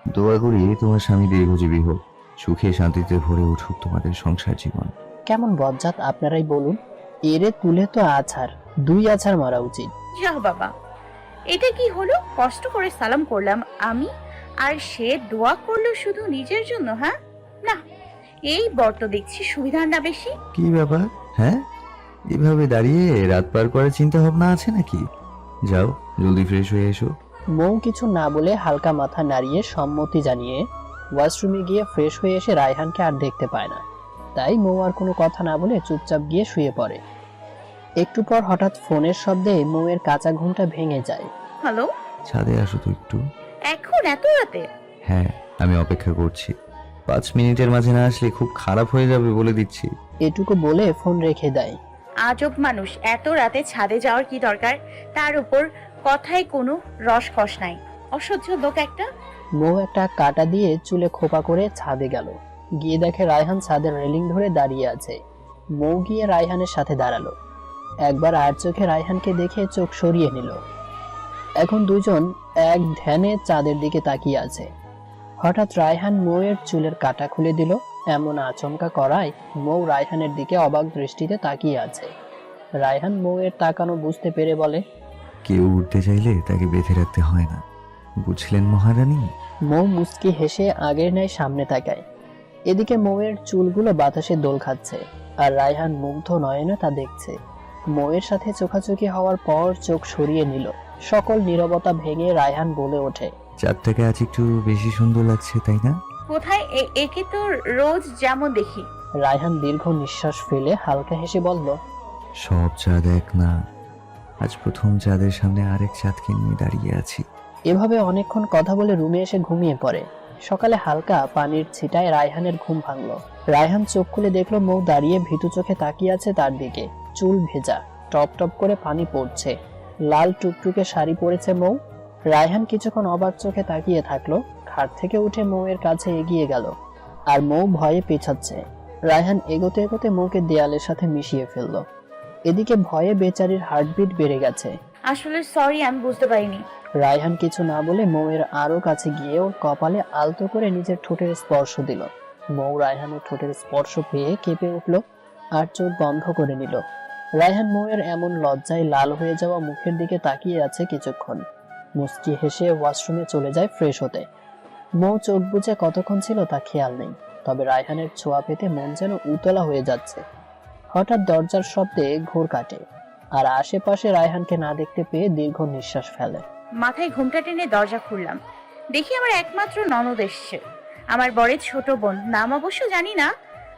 দোয়া করি তোমার স্বামী দীর্ঘজীবী হোক, সুখে শান্তিতে ভরে উঠুক তোমাদের সংসার জীবন। কেমন বজ্জাত আপনারাই বলুন। এরে তুলে তো আছাড়, 2 আছাড় মারা উচিত। যাও বাবা, এটা কি হলো? কষ্ট করে সালাম করলাম আমি, আর সে দোয়া করলো শুধু নিজের জন্য। হ্যাঁ না, এই বর তো দেখছি সুবিধার না বেশি। কি ব্যাপার? হ্যাঁ, এভাবে দাঁড়িয়ে রাত পার করার চিন্তা ভাবনা আছে নাকি? যাও জলদি ফ্রেশ হয়ে এসো। মৌ কিছু না বলে হালকা মাথা নাড়িয়ে সম্মতি জানিয়ে ওয়াশরুমে গিয়ে ফ্রেশ হয়ে এসে রায়হানকে আর দেখতে পায় না। তাই মৌ আর কোনো কথা না বলে চুপচাপ গিয়ে শুয়ে পড়ে। একটু পর হঠাৎ ফোনের শব্দে মৌয়ের কাঁচা ঘুমটা ভেঙে যায়। হ্যালো, ছাদে আসো তো একটু। এখন এত রাতে? হ্যাঁ, আমি অপেক্ষা করছি। 5 মিনিটের মাঝে না আসলে খুব খারাপ হয়ে যাবে বলে দিচ্ছি। এটুকু বলে ফোন রেখে দেয়। আজব মানুষ, এত রাতে ছাদে যাওয়ার কি দরকার? তার উপর কথায় কোনো রসকস নাই, অসহ্য লোক একটা। মৌ একটা কাঁটা দিয়ে চুলে খোপা করে ছাদে গেল। গিয়ে দেখে রায়হান ছাদের রেলিং ধরে দাঁড়িয়ে আছে। মৌ গিয়ে রায়হানের সাথে দাঁড়ালো। একবার আর চোখে রায়হানকে দেখে চোখ সরিয়ে নিল। এখন দুজন এক ধ্যানে চাঁদের দিকে তাকিয়ে আছে। হঠাৎ রায়হান মৌয়ের চুলের কাঁটা খুলে দিল। এমন আচমকা করায় মৌ রায়হানের দিকে অবাক দৃষ্টিতে তাকিয়ে আছে। রায়হান মৌয়ের তাকানো বুঝতে পেরে বলে, কেউ উঠতে চাইলে তাকে বেঁধে রাখতে হয় না, বুঝলেন মহারানী? মৌ মুচকি হেসে আগের ন্যায় সামনে তাকায়। এদিকে মৌয়ের চুলগুলো বাতাসে দোল খাচ্ছে, আর রায়হান মুগ্ধ নয়নে তা দেখছে। মৌয়ের সাথে চোখাচোখি হওয়ার পর চোখ সরিয়ে নিল। সকল নীরবতা ভেঙে রায়হান বলে ওঠে, চাঁদটাকে আজ একটু বেশি সুন্দর লাগছে, তাই না? কোথায়? একে তো রোজ যেমন দেখি। রায়হান দীর্ঘ নিঃশ্বাস ফেলে হালকা হেসে বলল, সব চাঁদ এক না, আজ প্রথম চাঁদের সামনে আরেক চাঁদকে নিয়ে দাঁড়িয়ে আছি। এভাবে অনেকক্ষণ কথা বলে রুমে এসে ঘুমিয়ে পড়ে। সকালে হালকা পানির ছিটায় রায়হানের ঘুম ভাঙলো। রায়হান চোখ খুলে দেখলো মৌ দাঁড়িয়ে ভীতু চোখে তাকিয়ে আছে তার দিকে। চুল ভেজা, টপ টপ করে পানি পড়ছে। লাল টুকটুকে শাড়ি পরেছে মৌ। রায়হান কিছুক্ষণ অবাক চোখে তাকিয়ে থাকলো। খাট থেকে উঠে মৌয়ের কাছে এগিয়ে গেল, আর মৌ ভয়ে পেছাচ্ছে। রায়হান এগোতে এগোতে মৌকে দেয়ালের সাথে মিশিয়ে ফেললো। এদিকে ভয়ে বেচারির হার্টবিট বেড়ে গেছে। আসলে সরি, আমি বুঝতে পারিনি। রায়হান কিছু না বলে মৌয়ের আরো কাছে গিয়ে ওর কপালে আলতো করে নিজের ঠোঁটের স্পর্শ দিল। মৌ রায়হানের ঠোঁটের স্পর্শ পেয়ে কেঁপে উঠল আর চোখ বন্ধ করে নিল। রায়হান মৌয়ের এমন লজ্জায় লাল হয়ে যাওয়া মুখের দিকে তাকিয়ে আছে কিছুক্ষণ। মুচকি হেসে ওয়াশরুমে চলে যায় ফ্রেশ হতে। মৌ চোখ বুজে কতক্ষণ ছিল তা খেয়াল নেই, তবে রায়হানের ছোঁয়া পেতে মন যেন উতলা হয়ে যাচ্ছে। হঠাৎ দরজার শব্দে ঘোর কাটে, আর আশেপাশে রায়হানকে না দেখতে পেয়ে দীর্ঘ নিঃশ্বাস ফেলে। মাথায় ঘুমটা টেনে দরজা খুললাম, দেখি আমার একমাত্র ননদ এসছে, আমার বরের ছোট বোন। নাম অবশ্য জানি না,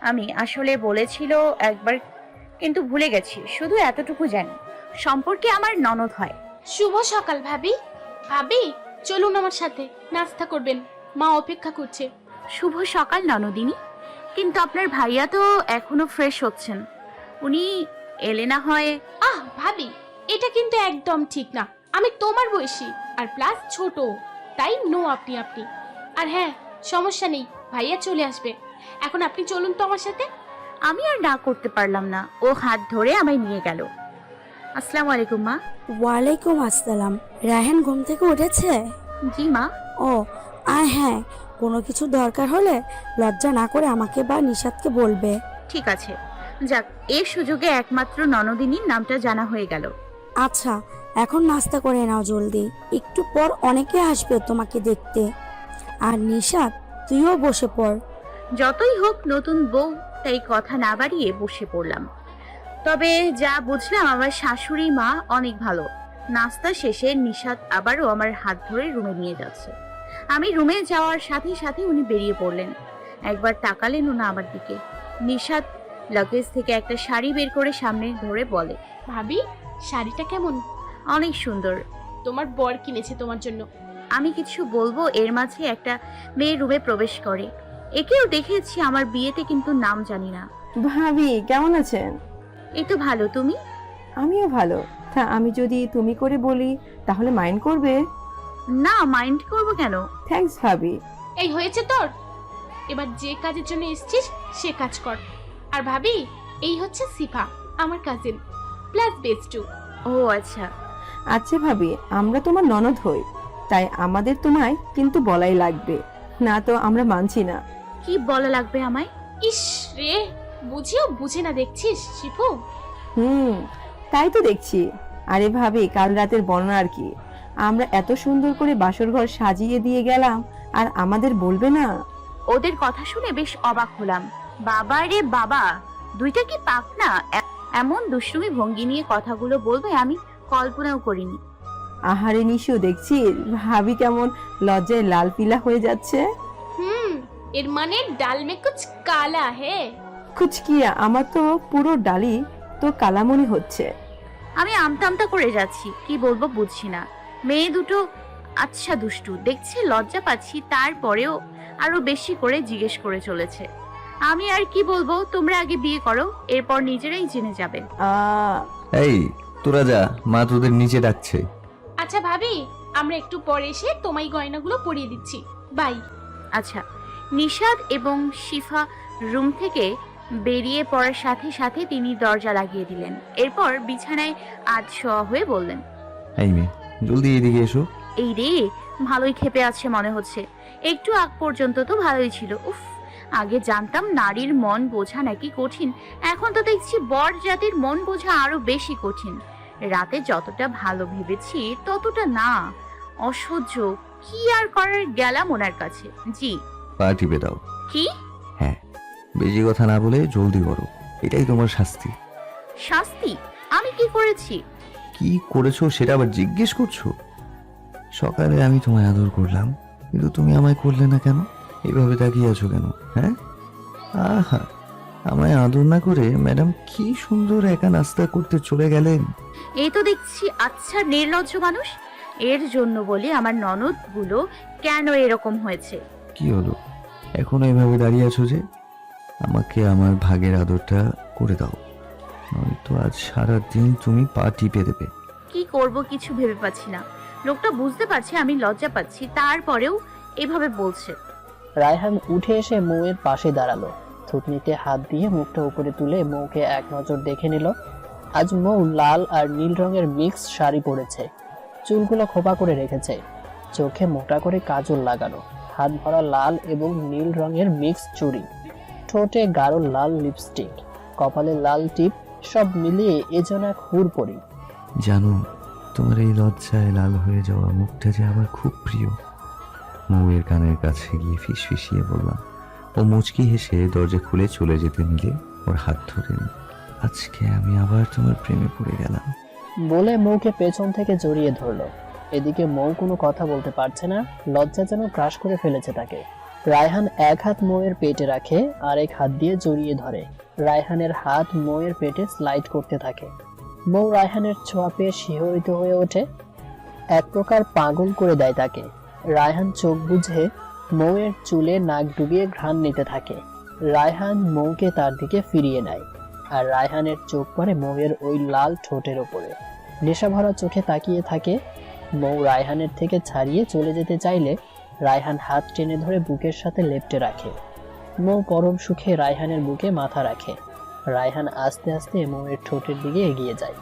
আমি আসলে বলেছিল একবার, কিন্তু ভুলে গেছি। শুধু এতটুকু জানি, সম্পর্কে আমার ননদ হয়। শুভ সকাল ভাবি। ভাবি, চলুন আমার সাথে, নাস্তা করবেন, মা অপেক্ষা করছে। শুভ সকাল ননদিনী, কিন্তু আপনার ভাইয়া তো এখনো ফ্রেশ হচ্ছেন, উনি এলে না হয়? ভাবি, এটা কিন্তু একদম ঠিক না। আমি তোমার বয়সী, আর প্লাস ছোট, তাই নো আপনি আপনি। আর হ্যাঁ, সমস্যা নেই, ভাইয়া চলে আসবে। এখন আপনি চলুন তো আমার সাথে। আমি আর না করতে পারলাম না, ও হাত ধরে আমায় নিয়ে গেল। আসসালামু আলাইকুম মা। ওয়ালাইকুম আসসালাম। রায়হান ঘুম থেকে উঠেছে? জি মা। ও আর হ্যাঁ, কোনো কিছু দরকার হলে লজ্জা না করে আমাকে বা নিশাদকে বলবে। ঠিক আছে, যাক, এই সুযোগে একমাত্র ননদিনীর নামটা জানা হয়ে গেল। আচ্ছা, এখন নাস্তা করে নাও জলদি, একটু পর অনেকে আসবে তোমাকে দেখতে। আর নিশাদ, তুইও বসে পড়। যতই হোক নতুন বউ, তাই কথা না বাড়িয়ে বসে পড়লাম। তবে যা বুঝলাম, আমার শাশুড়ি মা অনেক ভালো। নাস্তা শেষে নিশাদ আবারও আমার হাত ধরে রুমে নিয়ে যাচ্ছে। আমি রুমে যাওয়ার সাথে সাথে উনি বেরিয়ে পড়লেন, একবার তাকালেনও না আমার দিকে। নিশাদ লাগেজ থেকে একটা শাড়ি বের করে সামনে ধরে বলে, ভাবি, শাড়িটা কেমন? অনেক সুন্দর, তোমার বর কিনেছে তোমার জন্য। আমি কিছু বলবো এর মাঝে একটা মেয়ে রুমে প্রবেশ করে। একেও দেখেছি আমার বিয়েতে, কিন্তু নাম জানি না। ভাবি, কেমন আছেন? এই তো ভালো, তুমি? আমিও ভালো। তা আমি যদি তুমি করে বলি তাহলে মাইন্ড করবে? না, মাইন্ড করবো কেন? থ্যাঙ্কস ভাবি। এই হয়েছে তোর, এবার যে কাজের জন্য এসেছিস সে কাজ কর। আর ভাবি, এই হচ্ছে সিফা, আমার কাজিন প্লাস বেস্টু। ও আচ্ছা। আচ্ছা ভাবি, আমরা তোমার ননদ হই, তাই আমাদের তোমায় কিন্তু বলাই লাগবে। না তো আমরা মানছি না। কি বলা লাগবে আমায়? ইস রে, বুঝিও বুঝে না দেখছিস শিপু। তাই তো দেখছি। আরে ভাবি, কাল রাতের বর্ণনা আর কি? আমরা এত সুন্দর করে বাসর ঘর সাজিয়ে দিয়ে গেলাম, আর আমাদের বলবে না? ওদের কথা শুনে বেশ অবাক হলাম। বাবা রে বাবা, দুইটা কি পাক না! এমন দুষ্টুমি ভঙ্গি নিয়ে কথাগুলো বলবে আমি কল্পনাও করিনি। আহারে নিশু, দেখছি ভাবি কেমন লজ্জায় লাল পিলা হয়ে যাচ্ছে। এর মানে ডাল মে কুছ কালা হে। কুচকিয়া, আমার তো পুরো ডালি তো কালামনি হচ্ছে। আমি আমতা আমতা করে যাচ্ছি, কি বলবো বুঝছি না। মেয়ে দুটো আচ্ছা দুষ্টু, দেখছি লজ্জা পাচ্ছি, তারপরেও আরো বেশি করে জিজ্ঞেস করে চলেছে। আমি আর কি বলবো, তোমরা আগে বিয়ে করো, এরপর নিজেরাই জেনে যাবে। এই তোরা যা, মা তোদের নিচে ডাকছে। আচ্ছা ভাবি, আমরা একটু পরে এসে তোমায় গয়নাগুলো পরিয়ে দিচ্ছি। বাই। আচ্ছা। নিশাদ এবং শিফা রুম থেকে বেরিয়ে পড়ার সাথে সাথে তিনি দরজা লাগিয়ে দিলেন। এরপর বিছানায় শোয়া হয়ে বললেন, এই মেয়ে, জলদি এদিকে এসো। এই রে, ভালোই ক্ষেপে আছে মনে হচ্ছে। একটু আগ পর্যন্ত তো ভালোই ছিল। উফ, আগে জানতাম নারীর মন বোঝা নাকি কঠিন, এখন তো দেখছি বর জাতির মন বোঝা আরো বেশি কঠিন। রাতে যতটা ভালো ভেবেছি ততটা না, অসহ্য। কি আর করার, গেলাম ওনার কাছে। জি। পা টিপে দাও। কি? হ্যাঁ, বেশি কথা না বলে জলদি করো, এটাই তোমার শাস্তি। শাস্তি? আমি কি করেছি? কি করেছো সেটা আবার জিজ্ঞেস করছো? সকালে আমি তোমায় আদর করলাম, কিন্তু তুমি আমায় করলে না কেন? এইভাবে তাকিয়ে আছো কেন? হ্যাঁ, আহা, আমায় আদর না করে ম্যাডাম কি সুন্দর একা নাস্তা করতে চলে গেলেন। এই তো দেখছি আচ্ছা নির্লজ্জ মানুষ। এর জন্য বলি আমার ননদ গুলো কেন এরকম হয়েছে। কি হলো, এখনো এইভাবে দাঁড়িয়ে আছো যে? আমাকে আমার ভাগের আদরটা করে দাও, নয়তো আজ সারা দিন তুমি পা টিপে দেবে। কি করব কিছু ভেবে পাচ্ছি না। লোকটা বুঝতে পারছে আমি লজ্জা পাচ্ছি, তারপরেও এভাবে বলছে। রায়হান উঠে এসে মৌয়ের পাশে দাঁড়ালো। থুতনিতে হাত দিয়ে মুখটা উপরে তুলে মৌকে এক নজর দেখে নিল। আজ মৌ লাল আর নীল রঙের মিক্স শাড়ি পরেছে, চুলগুলো খোপা করে রেখেছে, চোখে মোটা করে কাজল লাগানো, হাত ভরা লাল এবং নীল রঙের মিক্স চুড়ি, ঠোঁটে গাঢ় লাল লিপস্টিক, কপালে লাল টিপ, সব মিলিয়ে এ যেন এক হুড়পড়ি। জানো, তোমার এই লজ্জায় লাল হয়ে যাওয়া মুখটা যে আমার খুব প্রিয়। মৌয়ের কানের কাছে গিয়ে ফিসফিসিয়ে বললাম। ও মুচকি হেসে দরজা খুলে চলে যেতে নিলে ওর হাত ধরে নি। আজকে আমি আবার তোমার প্রেমে পড়ে গেলাম বলে মৌকে পেছন থেকে জড়িয়ে ধরলো। এদিকে মৌ কোনো কথা বলতে পারছে না, লজ্জা যেন ক্রাশ করে ফেলেছে তাকে। রায়হান এক হাত মৌয়ের পেটে রাখে, আর এক হাত দিয়ে জড়িয়ে ধরে। রায়হানের হাত মৌয়ের পেটে স্লাইড করতে থাকে। মৌ রায়হানের ছোঁয়া পেয়ে শিহরিত হয়ে ওঠে, এক প্রকার পাগল করে দেয় তাকে। রায়হান চোখ বুঝে মৌয়ের চুলে নাক ডুবিয়ে ঘ্রাণ নিতে থাকে। রায়হান মৌকে তার দিকে ফিরিয়ে নেয়, আর রায়হানের চোখ পড়ে মৌয়ের ওই লাল ঠোঁটের ওপরে। নেশাভরা চোখে তাকিয়ে থাকে। মৌ রায়হানের থেকে ছাড়িয়ে চলে যেতে চাইলে রায়হান হাত টেনে ধরে বুকের সাথে লেপ্টে রাখে। মৌ পরম সুখে রায়হানের বুকে মাথা রাখে। রায়হান আস্তে আস্তে মৌয়ের ঠোঁটের দিকে এগিয়ে যায়।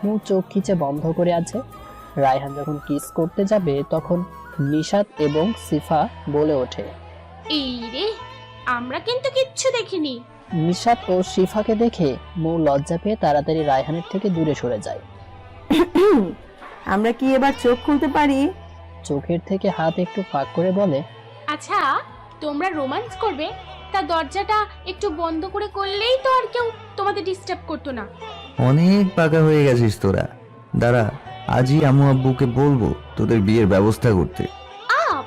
মৌ চোখ খিচে বন্ধ করে আছে। রায়হান যখন কিস করতে যাবে তখন নিশাত এবং সিফা বলে ওঠে, এই রে, আমরা কিন্তু কিচ্ছু দেখিনি। নিশাত ও শিফাকে দেখে মৌ লজ্জা পেয়ে তাড়াতাড়ি রায়হানের থেকে দূরে সরে যায়। আমরা কি এবার চোখ খুলতে পারি? চোখের থেকে হাত একটু ফাঁক করে বলে, আচ্ছা, তোমরা রোমান্স করবে, তা দরজাটা একটু বন্ধ করে করলেই তো আর কেউ তোমাদের ডিস্টার্ব করতো না। অনেক পাকা হয়ে গেছিস তোরা। দাঁড়া, আজই আম্মু আব্বুকে বলবো তোদের বিয়ের ব্যবস্থা করতে।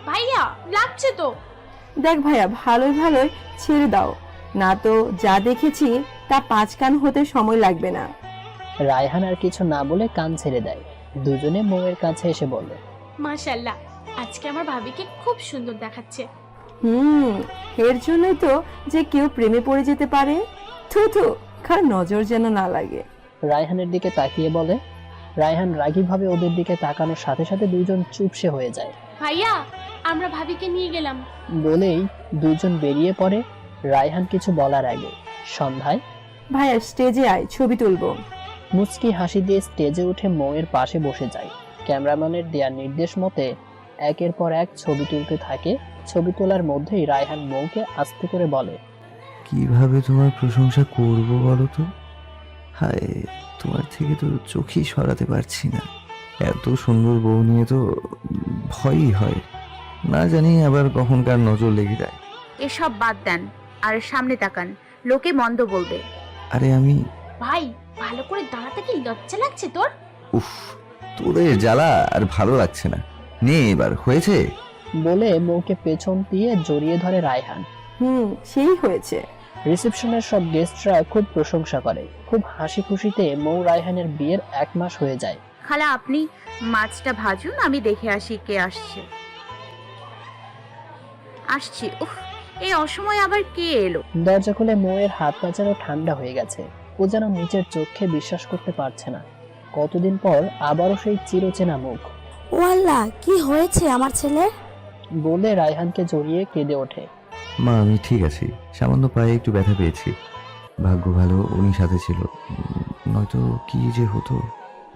ভাইয়া, লাগছে তো। দেখ ভাইয়া, ভালোই ভালোই ছেড়ে দাও, না তো যা দেখেছি তা 5 কান হতে সময় লাগবে না। রায়হান আর কিছু না বলে কান ছেড়ে দেয়। দুজনে মৌয়ের কাছে এসে বলে, মাশাআল্লাহ, আজকে আমার ভাবিকে খুব সুন্দর দেখাচ্ছে। এর জন্যই তো যে কেউ প্রেমে পড়ে যেতে পারে। থু থু, কার নজর যেন না লাগে। রায়হানের দিকে তাকিয়ে বলে। রায়হান রাগীভাবে ওদের দিকে তাকানোর সাথে সাথে দুজন চুপসে হয়ে যায়। ভাইয়া, আমরা ভাবিকে নিয়ে গেলাম। বলেই দুজন বেরিয়ে পড়ে। রায়হান কিছু বলার আগে সন্ধ্যায় ভাইয়া, স্টেজে আয়, ছবি তুলবো। মুচকি হাসি দিয়ে স্টেজে উঠে মৌয়ের পাশে বসে যায়। ক্যামেরাম্যানের দেয়া নির্দেশ মতে একের পর এক ছবি তুলতে থাকে। ছবি তোলার মধ্যেই রায়হান মৌকে আস্তে করে বলে, কিভাবে তোমার প্রশংসা করব বলো তো? হায়, তোমার থেকে তো চোখই সরাতে পারছি না। এত সুন্দর বউ নিয়ে তো ভয়ই হয়, না জানি আবার কখনকার নজর লেগে যায়। এসব বাদ দেন আর সামনে তাকান, লোকে মন্দ বলবে। আরে আমি ভাই, ভালো করে দাঁড়াতে কি লজ্জা লাগছে তোর? উফ, তোদের জ্বালা আর ভালো লাগছে না। নে এবার হয়েছে। বলে মৌকে পেছন দিয়ে জড়িয়ে ধরে রায়হান। সেই হয়েছে। রিসেপশনের সব গেস্টরা খুব প্রশংসা করে। খুব হাসি খুশিতে মৌ রায়হানের বিয়ের 1 মাস হয়ে যায়। খালা আপনি মাছটা ভাজুন, আমি দেখে আসি কে আসছে। আসছি। উফ, এই অসময়ে আবার কে এলো? দরজা খুলে মৌয়ের হাত পা যেন ঠান্ডা হয়ে গেছে। ও যেন নিজের চোখে বিশ্বাস করতে পারছে না। কতদিন পর আবারও সেই চিরচেনা মুখ। ও আল্লাহ, কি হয়েছে আমার ছেলের? বলে রায়হানকে জড়িয়ে কেঁদে ওঠে। মা, আমি ঠিক আছি, সামান্য পায়ে একটু ব্যথা পেয়েছি। ভাগ্য ভালো উনি সাথে ছিল, নয়তো কি যে হতো।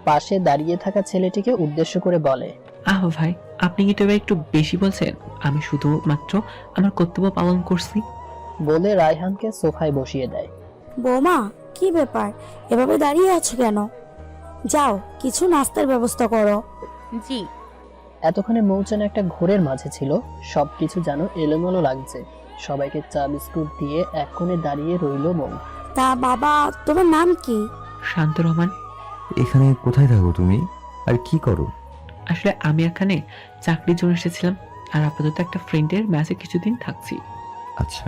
পাশে দাঁড়িয়ে থাকা ছেলেটিকে উদ্দেশ্য করে বলে, আহ ভাই, আপনি কি তবে একটু বেশি বলছেন? আমি শুধুমাত্র আমার কর্তব্য পালন করছি। বলে রায়হানকে সোফায় বসিয়ে দেয়। বৌমা, কি ব্যাপার, এভাবে দাঁড়িয়ে আছো কেন? যাও, কিছু নাস্তার ব্যবস্থা করো। জি। এতক্ষণে মৌ যেন একটা ঘোরের মাঝে ছিল। সবকিছু যেন এলোমেলো লাগছে। সবাইকে চা বিস্কুট দিয়ে এক কোণে দাঁড়িয়ে রইল মৌ। তা বাবা, তোমার নাম কি? শান্ত রহমান। এখানে কোথায় থাকো তুমি, আর কি করো? আসলে আমি এখানে চাকরির জন্য এসেছিলাম, আর আপাতত একটা ফ্রেন্ডের ম্যাচে কিছুদিন থাকছি। আচ্ছা,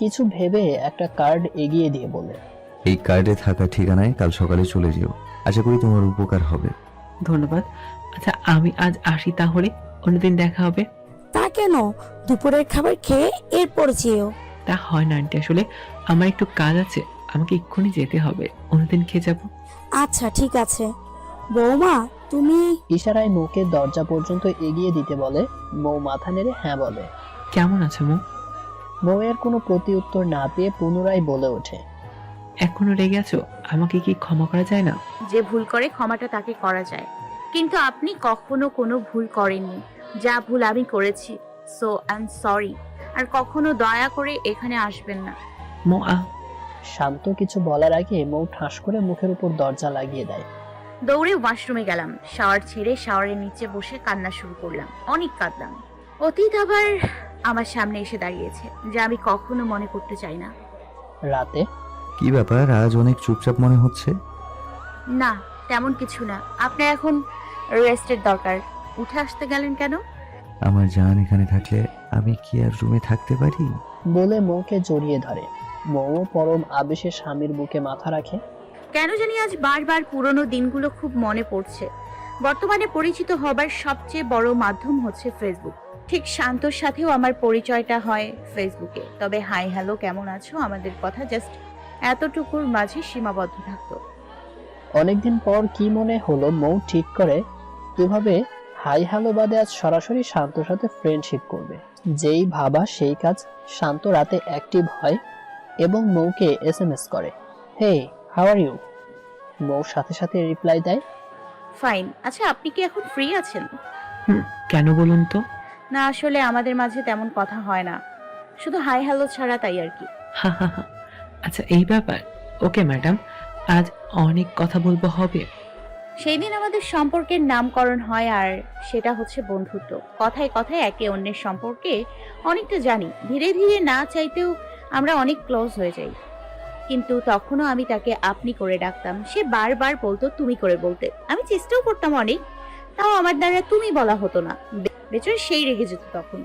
কিছু ভেবে একটা কার্ড এগিয়ে দিয়ে বলে, এই কার্ডে থাকা ঠিকানায় কাল সকালে চলে যেও, আশা করি তোমার উপকার হবে। ধন্যবাদ। আচ্ছা, আমি আজ আসি তাহলে, অন্যদিন দেখা হবে। তা কেন, দুপুরের খাবার খেয়ে এরপর যেও। তা হয় না আন্টি, আসলে আমার একটু কাজ আছে, আমাকে এক্ষুনি যেতে হবে, অন্যদিন খেয়ে যাব। আচ্ছা ঠিক আছে। বৌমা, তুমি? ইশারায় মৌকে দরজা পর্যন্ত এগিয়ে দিতে বলে। মৌ মাথা নেড়ে হ্যাঁ বলে। কেমন আছো মো? মৌয়ের কোনো প্রতি উত্তর না পেয়ে পুনরায় বলে ওঠে, এখনো রেগে আছো? আমাকে কি ক্ষমা করা যায় না? যে ভুল করে ক্ষমাটা তাকে করা যায়, কিন্তু আপনি কখনো কোনো ভুল করেননি। যা ভুল আমি করেছি, সো আই এম সরি। আর কখনো দয়া করে এখানে আসবেন না। মো শান্ত কিছু বলার আগে মৌ ঠাস করে মুখের উপর দরজা লাগিয়ে দেয়। দৌড়ে ওয়াশরুমে গেলাম, শাওয়ার ছেড়ে শাওয়ারের নিচে বসে কান্না শুরু করলাম। অনেক কাঁদলাম। অতীত আবার আমার সামনে এসে দাঁড়িয়েছে, যা আমি কখনো মনে করতে চাই না। রাতে কি ব্যাপার, আজ অনেক চুপচাপ মনে হচ্ছে? না, তেমন কিছু না। আপনার এখন রেস্টের দরকার। উঠে আসতে গেলেন কেন? আমার জান এখানে থাকলে আমি কি আর রুমে থাকতে পারি? বলে মৌকে জড়িয়ে ধরে। মৌ পরম আবেশে স্বামীর বুকে মাথা রাখে। কেন জানি আজ বারবার পুরনো দিনগুলো খুব মনে পড়ছে। বর্তমানে পরিচিত হবার সবচেয়ে বড় মাধ্যম হচ্ছে ফেসবুক। ঠিক শান্তর সাথেও আমার পরিচয়টা হয় ফেসবুকে। তবে হাই হ্যালো কেমন আছো, আমাদের কথা জাস্ট এতটুকুর মাঝে সীমাবদ্ধ থাকতো। অনেকদিন পর কি মনে হলো, মৌ ঠিক করে এভাবে হাই হ্যালো বাদে আজ সরাসরি শান্তর সাথে ফ্রেন্ডশিপ করবে। যেই ভাবা সেই কাজ। শান্ত রাতে অ্যাক্টিভ হয় এবং মৌকে এসএমএস করে, হে হাউ আর ইউ। মৌ সাথে সাথে রিপ্লাই দেয়, ফাইন। আচ্ছা, আপনি কি এখন ফ্রি আছেন? কেন বলুন তো? না, আসলে আমাদের মাঝে তেমন কথা হয় না, শুধু হাই হ্যালো ছাড়া, তাই আর কি। হা হা হা। আচ্ছা, এই ব্যাপার। ওকে ম্যাডাম, আজ অনেক কথা বলবো হবে। সেই দিন আমাদের সম্পর্কের নামকরণ হয়, আর সেটা হচ্ছে বন্ধুত্ব। কথায় কথায় একে অন্যের সম্পর্কে অনেকটা জানি। ধীরে ধীরে না চাইতেও আমরা অনেক ক্লোজ হয়ে যাই। কিন্তু তখনও আমি তাকে আপনি করে ডাকতাম। সে বারবার বলতো তুমি করে বলতে। আমি চেষ্টাও করতাম অনেক, তাও আমার দ্বারা তুমি বলা হতো না। বেচারা সেই রেগে যেত তখন।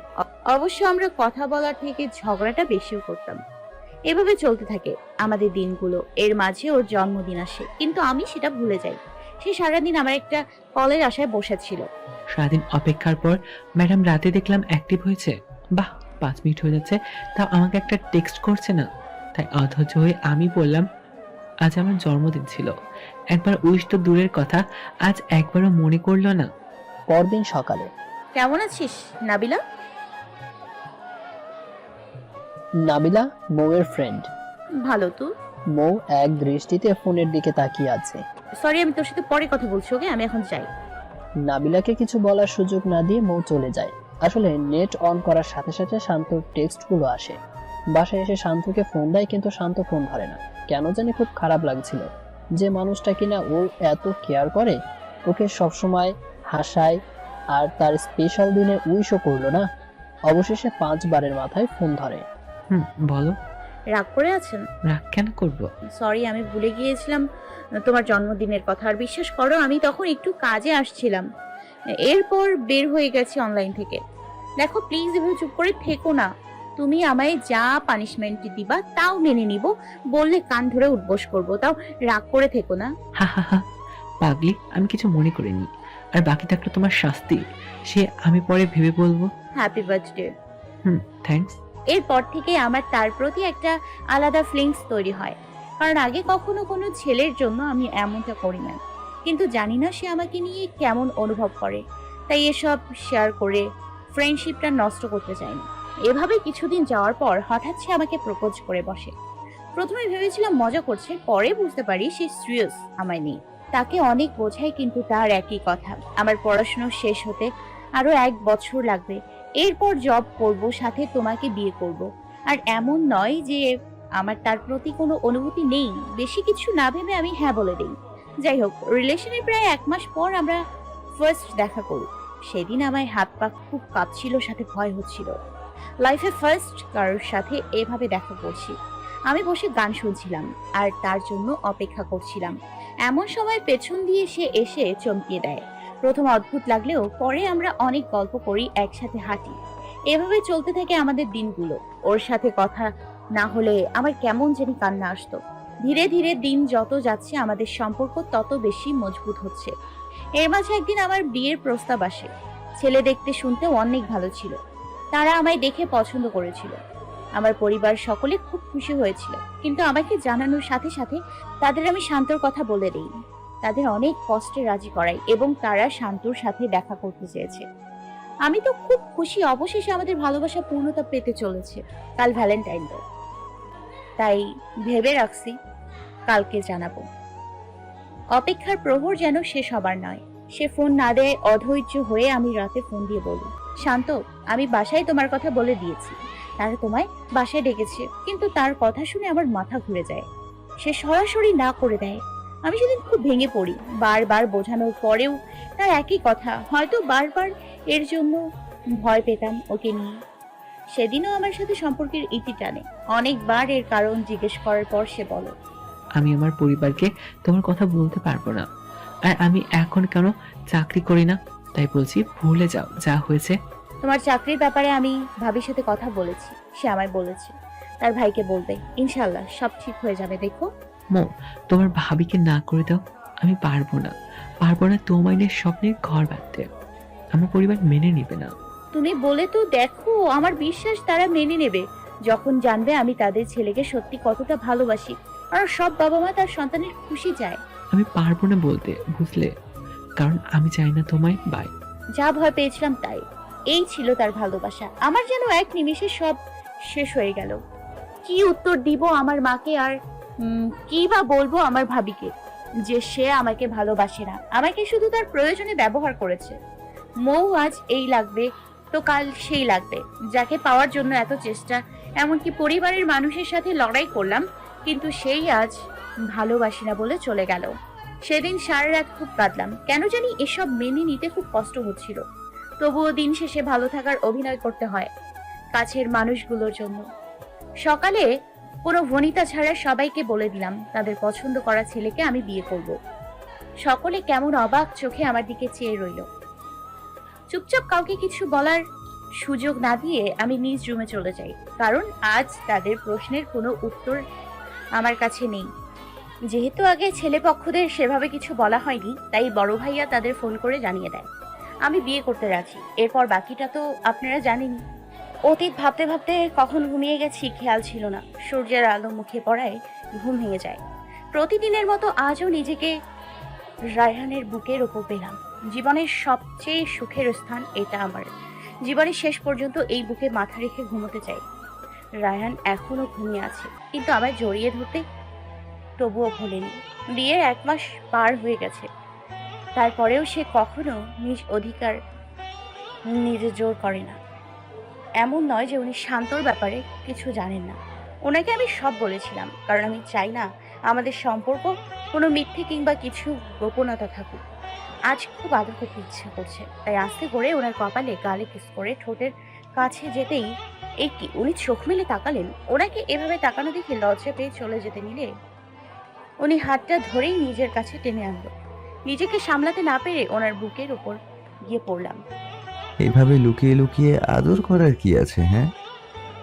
অবশ্য আমরা কথা বলার থেকে ঝগড়াটা বেশিও করতাম। এভাবে চলতে থাকে আমাদের দিনগুলো। এর মাঝে ওর জন্মদিন আসে, কিন্তু আমি সেটা ভুলে যাই। সে সারাদিন আমার একটা কলের আশায় বসে ছিল। সারাদিন অপেক্ষার পর ম্যাডাম রাতে দেখলাম অ্যাক্টিভ হয়েছে। বাহ, 5 মিনিট হয়ে যাচ্ছে, তাও আমাকে একটা টেক্সট করছে না। তাই অধৈর্য হয়ে আমি বললাম, আজ আমার জন্মদিন ছিল, একবার উইশ তো দূরের কথা, আজ একবারও মনে করলো না। পরদিন সকালে, কেমন আছিস নাবিলা? নাবিলা মৌয়ের ফ্রেন্ড। ভালো। তো মৌ এক দৃষ্টিতে ফোনের দিকে তাকিয়ে আছে। সরি, আমি তোর সাথে পরে কথা বলছি। ওকে, আমি এখন যাই। নাবিলাকে কিছু বলার সুযোগ না দিয়ে মৌ চলে যায়। আসলে নেট অন করার সাথে সাথে শান্তর টেক্সটগুলো আসে। বাসায় এসে শান্তকে ফোন দেয়, কিন্তু শান্ত ফোন ধরে না। কেন জানি খুব খারাপ লাগছিল, যে মানুষটা কিনা ওর এত কেয়ার করে, ওকে সবসময় হাসায়, আর তার স্পেশাল দিনে উইশও করলো না। অবশেষে 5 বারের মাথায় ফোন ধরে। বলো। রাগ করে আছেন? রাগ কেন করবো? সরি, আমি ভুলে গিয়েছিলাম তোমার জন্মদিনের কথা। আর বিশ্বাস করো, আমি তখন একটু কাজে আসছিলাম, এরপর বের হয়ে গেছি অনলাইন থেকে। দেখো প্লিজ এভাবে চুপ করে থেকো না। তুমি আমায় যা পানিশমেন্ট দিবা তাও মেনে নিব, বললে কান ধরে উঠবোস করবো, তাও রাগ করে থেকো না। হা হা হা, পাগলি, আমি কিছু মনে করিনি। আর বাকি থাকলো তোমার শাস্তি, সে আমি পরে ভেবে বলবো। Happy birthday. থ্যাঙ্কস। এরপর থেকে আমার তার প্রতি একটা আলাদা ফিলিংস তৈরি হয়, কারণ আগে কখনো কোনো ছেলের জন্য আমি এমনটা করি না। কিন্তু জানি না সে আমাকে নিয়ে কেমন অনুভব করে, তাই এসব শেয়ার করে ফ্রেন্ডশিপটা নষ্ট করতে চাইনি। এভাবে কিছুদিন যাওয়ার পর হঠাৎ সে আমাকে প্রপোজ করে বসে। প্রথমে ভেবেছিলাম মজা করছে, পরে বুঝতে পারি সে সিরিয়াস আমায় নিয়ে। তাকে অনেক বোঝাই, কিন্তু তার একই কথা, আমার পড়াশোনা শেষ হতে আরো 1 বছর লাগবে, এরপর জব করব, সাথে তোমাকে বিয়ে করব। আর এমন নয় যে আমার তার প্রতি কোনো অনুভূতি নেই। বেশি কিছু না ভেবে আমি হ্যাঁ বলে দিই। যাই হোক, রিলেশনের প্রায় 1 মাস পর আমরা ফার্স্ট দেখা করি। সেদিন আমার হাত পা খুব কাঁপছিল, সাথে ভয় হচ্ছিল। লাইফে ফার্স্ট কারোর সাথে এভাবে দেখা করছি। আমি বসে গান শুনছিলাম আর তার জন্য অপেক্ষা করছিলাম। এমন সময় পেছন দিয়ে সে এসে চমকিয়ে দেয়। প্রথম অদ্ভুত লাগলেও পরে আমরা অনেক গল্প করি, একসাথে হাঁটি। এভাবে চলতে থাকে আমাদের দিনগুলো। ওর সাথে কথা না হলে আমার কেমন জানি কান্না আসতো। ধীরে ধীরে দিন যত যাচ্ছে আমাদের সম্পর্ক তত বেশি মজবুত হচ্ছে। এর মাঝে একদিন আমার বিয়ের প্রস্তাব আসে। ছেলে দেখতে শুনতে অনেক ভালো ছিল, তারা আমায় দেখে পছন্দ করেছিল। আমার পরিবার সকলে খুব খুশি হয়েছিল, কিন্তু আমাকে জানানোর সাথে সাথে তাদের আমি শান্তর কথা বলে দিই। তাদের অনেক কষ্টে রাজি করাই এবং তারা শান্তর সাথে দেখা করতে চেয়েছে। আমি তো খুব খুশি, অবশেষে আমাদের ভালোবাসা পূর্ণতা পেতে চলেছে। কাল ভ্যালেন্টাইন ডে, তাই ভেবে রাখছি কালকে জানাবো। অপেক্ষার প্রহর যেন শেষ হবার নয়। সে ফোন না দেয় অধৈর্য হয়ে আমি রাতে ফোন দিয়ে বলি, শান্ত, আমি বাসায় তোমার কথা বলে দিয়েছি, তারা তোমায় বাসায় ডেকেছে। কিন্তু তার কথা শুনে আমার মাথা ঘুরে যায়। সে সরাসরি না করে দেয়। আমি সেদিন খুব ভেঙে পড়ি। বারবার বোঝানোর পরেও তার একই কথা। হয়তো বারবার এর জন্য ভয় পেতাম ওকে নিয়ে। সেদিনও আমার সাথে সম্পর্কের ইতি টানে। অনেকবার এর কারণ জিজ্ঞেস করার পর সে বলে, আমি আমার পরিবারকে তোমার কথা বলতে পারবো না। আর আমি এখন কেন চাকরি করি না, তাই বলছি ভুলে যাও যা হয়েছে। তোমার চাকরির ব্যাপারে আমি ভাবির সাথে কথা বলেছি। সে আমায় বলেছে তার ভাইকে বলবে। ইনশাল্লাহ সব ঠিক হয়ে যাবে, দেখো। মো, তোমার ভাবিকে না করে দাও। আমি পারবো না তোমার স্বপ্নের ঘর বাঁধতে। আমার পরিবার মেনে নেবে না। তুমি বলে তো দেখো, আমার বিশ্বাস তারা মেনে নেবে যখন জানবে আমি তাদের ছেলেকে সত্যি কতটা ভালোবাসি। আর সব বাবা মা তার সন্তানের খুশি চায়। আমি পারবো না বলতে, বুঝলে? কারণ আমি চাই না তোমায়। বাই। যা ভয় পেয়েছিলাম তাই। এই ছিল তার ভালোবাসা। আমার যেন এক নিমেষে সব শেষ হয়ে গেল। কি উত্তর দিব আমার মাকে, আর কি বা বলবো আমার ভাবিকে যে সে আমাকে ভালোবাসে না, আমাকে শুধু তার প্রয়োজনে ব্যবহার করেছে। মৌ আজ এই লাগবে তো কাল সেই লাগবে, যাকে পাওয়ার জন্য এত চেষ্টা, এমনকি পরিবারের মানুষের সাথে লড়াই করলাম, কিন্তু সেই আজ ভালোবাসি না বলে চলে গেল। সেদিন সারা রাত খুব কাঁদলাম। কেন জানি এসব মেনে নিতে খুব কষ্ট হচ্ছিল। তবুও দিন শেষে ভালো থাকার অভিনয় করতে হয় কাছের মানুষগুলোর জন্য। সকালে কোনো ভনিতা ছাড়া সবাইকে বলে দিলাম তাদের পছন্দ করা ছেলেকে আমি বিয়ে করব। সকলে কেমন অবাক চোখে আমার দিকে চেয়ে রইল। চুপচাপ কাউকে কিছু বলার সুযোগ না দিয়ে আমি নিজ রুমে চলে যাই, কারণ আজ তাদের প্রশ্নের কোনো উত্তর আমার কাছে নেই। যেহেতু আগে ছেলে পক্ষদের সেভাবে কিছু বলা হয়নি, তাই বড় ভাইয়া তাদের ফোন করে জানিয়ে দেয় আমি বিয়ে করতে রাজি। এরপর বাকিটা তো আপনারা জানেনই। অতীত ভাবতে ভাবতে কখন ঘুমিয়ে গেছি খেয়াল ছিল না। সূর্যের আলো মুখে পড়ায় ঘুম ভেঙে যায়। প্রতিদিনের মতো আজও নিজেকে রায়হানের বুকের ওপর পেলাম। জীবনের সবচেয়ে সুখের স্থান এটা আমার। জীবনের শেষ পর্যন্ত এই বুকে মাথা রেখে ঘুমোতে চাই। রায়হান এখনো ঘুমিয়ে আছে, কিন্তু আমায় জড়িয়ে ধরতে তবুও ভোলেনি। বিয়ের 1 মাস পার হয়ে গেছে, তারপরেও সে কখনো নিজ অধিকার নিজে জোর করে না। এমন নয় যে উনি শান্তর ব্যাপারে কিছু জানেন না। ওনাকে আমি সব বলেছিলাম, কারণ আমি চাই না আমাদের সম্পর্ক কোনো মিথ্যে কিংবা কিছু গোপনতা থাকুক। আজ খুব আদর করতে ইচ্ছে করছে, তাই আস্তে করে ওনার কপালে গালে কিস করে ঠোঁটের কাছে যেতেই একটি উনি চোখ মেলে তাকালেন। ওনাকে এভাবে তাকানো দেখে লজ্জা পেয়ে চলে যেতে নিলে উনি হাতটা ধরেই নিজের কাছে টেনে আনলো। নিজেকে সামলাতে না পেরে ওনার বুকের উপর গিয়ে পড়লাম। এইভাবে লুকিয়ে লুকিয়ে আদর করার কি আছে, হ্যাঁ?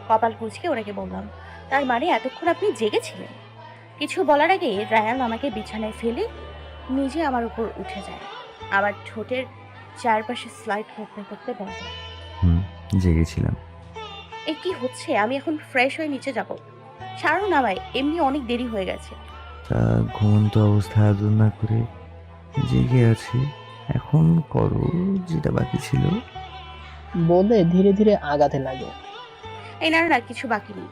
কপাল কুঁচকে ওনাকে বললাম, তার মানে এতক্ষণ আপনি জেগেছিলেন? কিছু বলার আগে রায়ান আমাকে বিছানায় ফেলে নিজে আমার উপর উঠে যায়। আমার ঠোঁটের চারপাশে স্লাইড করতে করতে বলে, জেগেছিলাম। এ কি হচ্ছে? আমি এখন ফ্রেশ হয়ে নিচে যাব। ছাড়ো না ভাই, এমনি অনেক দেরি হয়ে গেছে। তা ঘুমন্ত অবস্থায় আদর না করে জেগে আছি, এখন করো যেটা বাকি ছিল। বলে ধীরে ধীরে আগাতে লাগে। এই না না, কিছু বাকি নেই।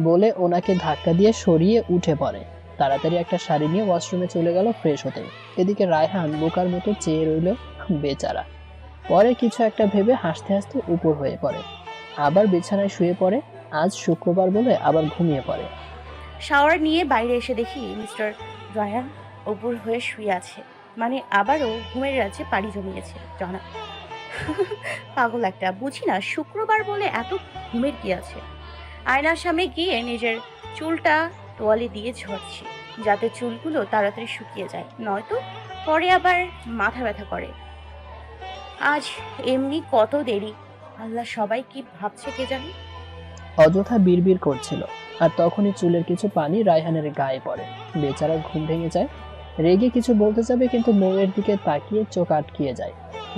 বলে ওনাকে ধাক্কা দিয়ে সরিয়ে উঠে পড়ে। তাড়াতাড়ি একটা শাড়ি নিয়ে ওয়াশরুমে চলে গেল ফ্রেশ হতে। এদিকে রায়হান বোকার মতো চেয়ে রইল, বেচারা। পরে কিছু একটা ভেবে হাসতে হাসতে উপর হয়ে পড়ে, আবার বিছানায় শুয়ে পড়ে। আজ শুক্রবার বলে আবার ঘুমিয়ে পড়ে। শাওয়ার নিয়ে বাইরে এসে দেখি মিস্টার রায়ান উপর হয়ে শুয়ে আছে, মানে আবারও ঘুমের রাজ্যে পাড়ি জমিয়েছে। জানা পাগল একটা, বুঝি না শুক্রবার বলে এত ঘুমের কি আছে। আয়নার সামনে গিয়ে নিজের চুলটা তোয়ালে দিয়ে ঝরছি, যাতে চুলগুলো তাড়াতাড়ি শুকিয়ে যায়, নয়তো পরে আবার মাথা ব্যথা করে। আজ এমনি কত দেরি, আল্লাহ সবাই কি ভাবছে কে জানে। অযথা বিড়বিড় করছিল, আর তখনই চুলের কিছু পানি রায়হানের গায়ে পড়ে। বেচারা ঘুম ভেঙে যায়। রেগে কিছু বলতে যাবে, কিন্তু মৌয়ের দিকে তাকিয়ে চোখ আটকিয়ে যায়।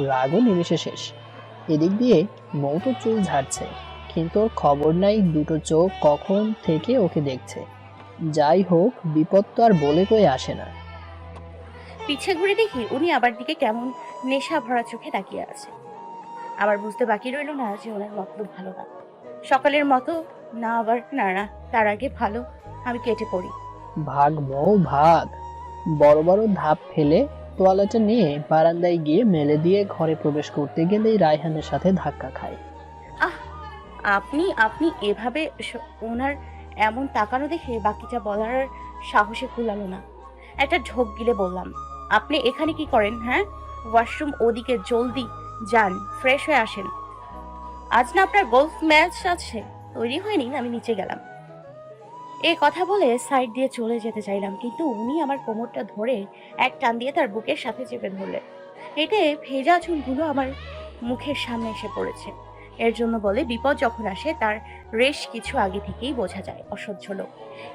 রাগও নিমিষে শেষ। এদিক দিয়ে মৌ তো চুল ঝাড়ছে, কিন্তু ওর খবর নাই দুটো চোখ কখন থেকে ওকে দেখছে। যাই হোক, বিপদ তো আর বলে কয়ে আসে না। পিছে ঘুরে দেখি উনি আবার দিকে কেমন নেশা ভরা চোখে তাকিয়ে আছে। আবার বুঝতে বাকি রইল না যে ওনার মতলব ভালো না, সকালের মতো না, আবার না, তার আগে ভালো আমি কেটে পড়ি। ভাগ মৌ ভাগ। বড় বড় ধাপ ফেলে তোয়ালেটা নিয়ে বারান্দায় গিয়ে মেলে দিয়ে ঘরে প্রবেশ করতে গেলেই রায়হানের সাথে ধাক্কা খায়। আহ, আপনি আপনি এভাবে ওনার এমন তাকানো দেখে বাকিটা বলার সাহসে কুলালো না। একটা ঢোক গিলে বললাম, আপনি এখানে কি করেন? হ্যাঁ, ওয়াশরুম ওদিকে, জলদি যান, ফ্রেশ হয়ে আসেন। আজ না আপনার গলফ ম্যাচ আছে? তৈরি হয়নি, আমি নিচে গেলাম। এই কথা বলে সাইড দিয়ে চলে যেতে চাইলাম, কিন্তু উনি আমার কোমরটা ধরে এক টান দিয়ে তার বুকের সাথে চেপে ধরলেন। এতে ভেজা চুলগুলো আমার মুখের সামনে এসে পড়েছে। এর জন্য বলে বিপদ যখন আসে তার রেশ কিছু আগে থেকেই বোঝা যায়। অসহ্য লোক।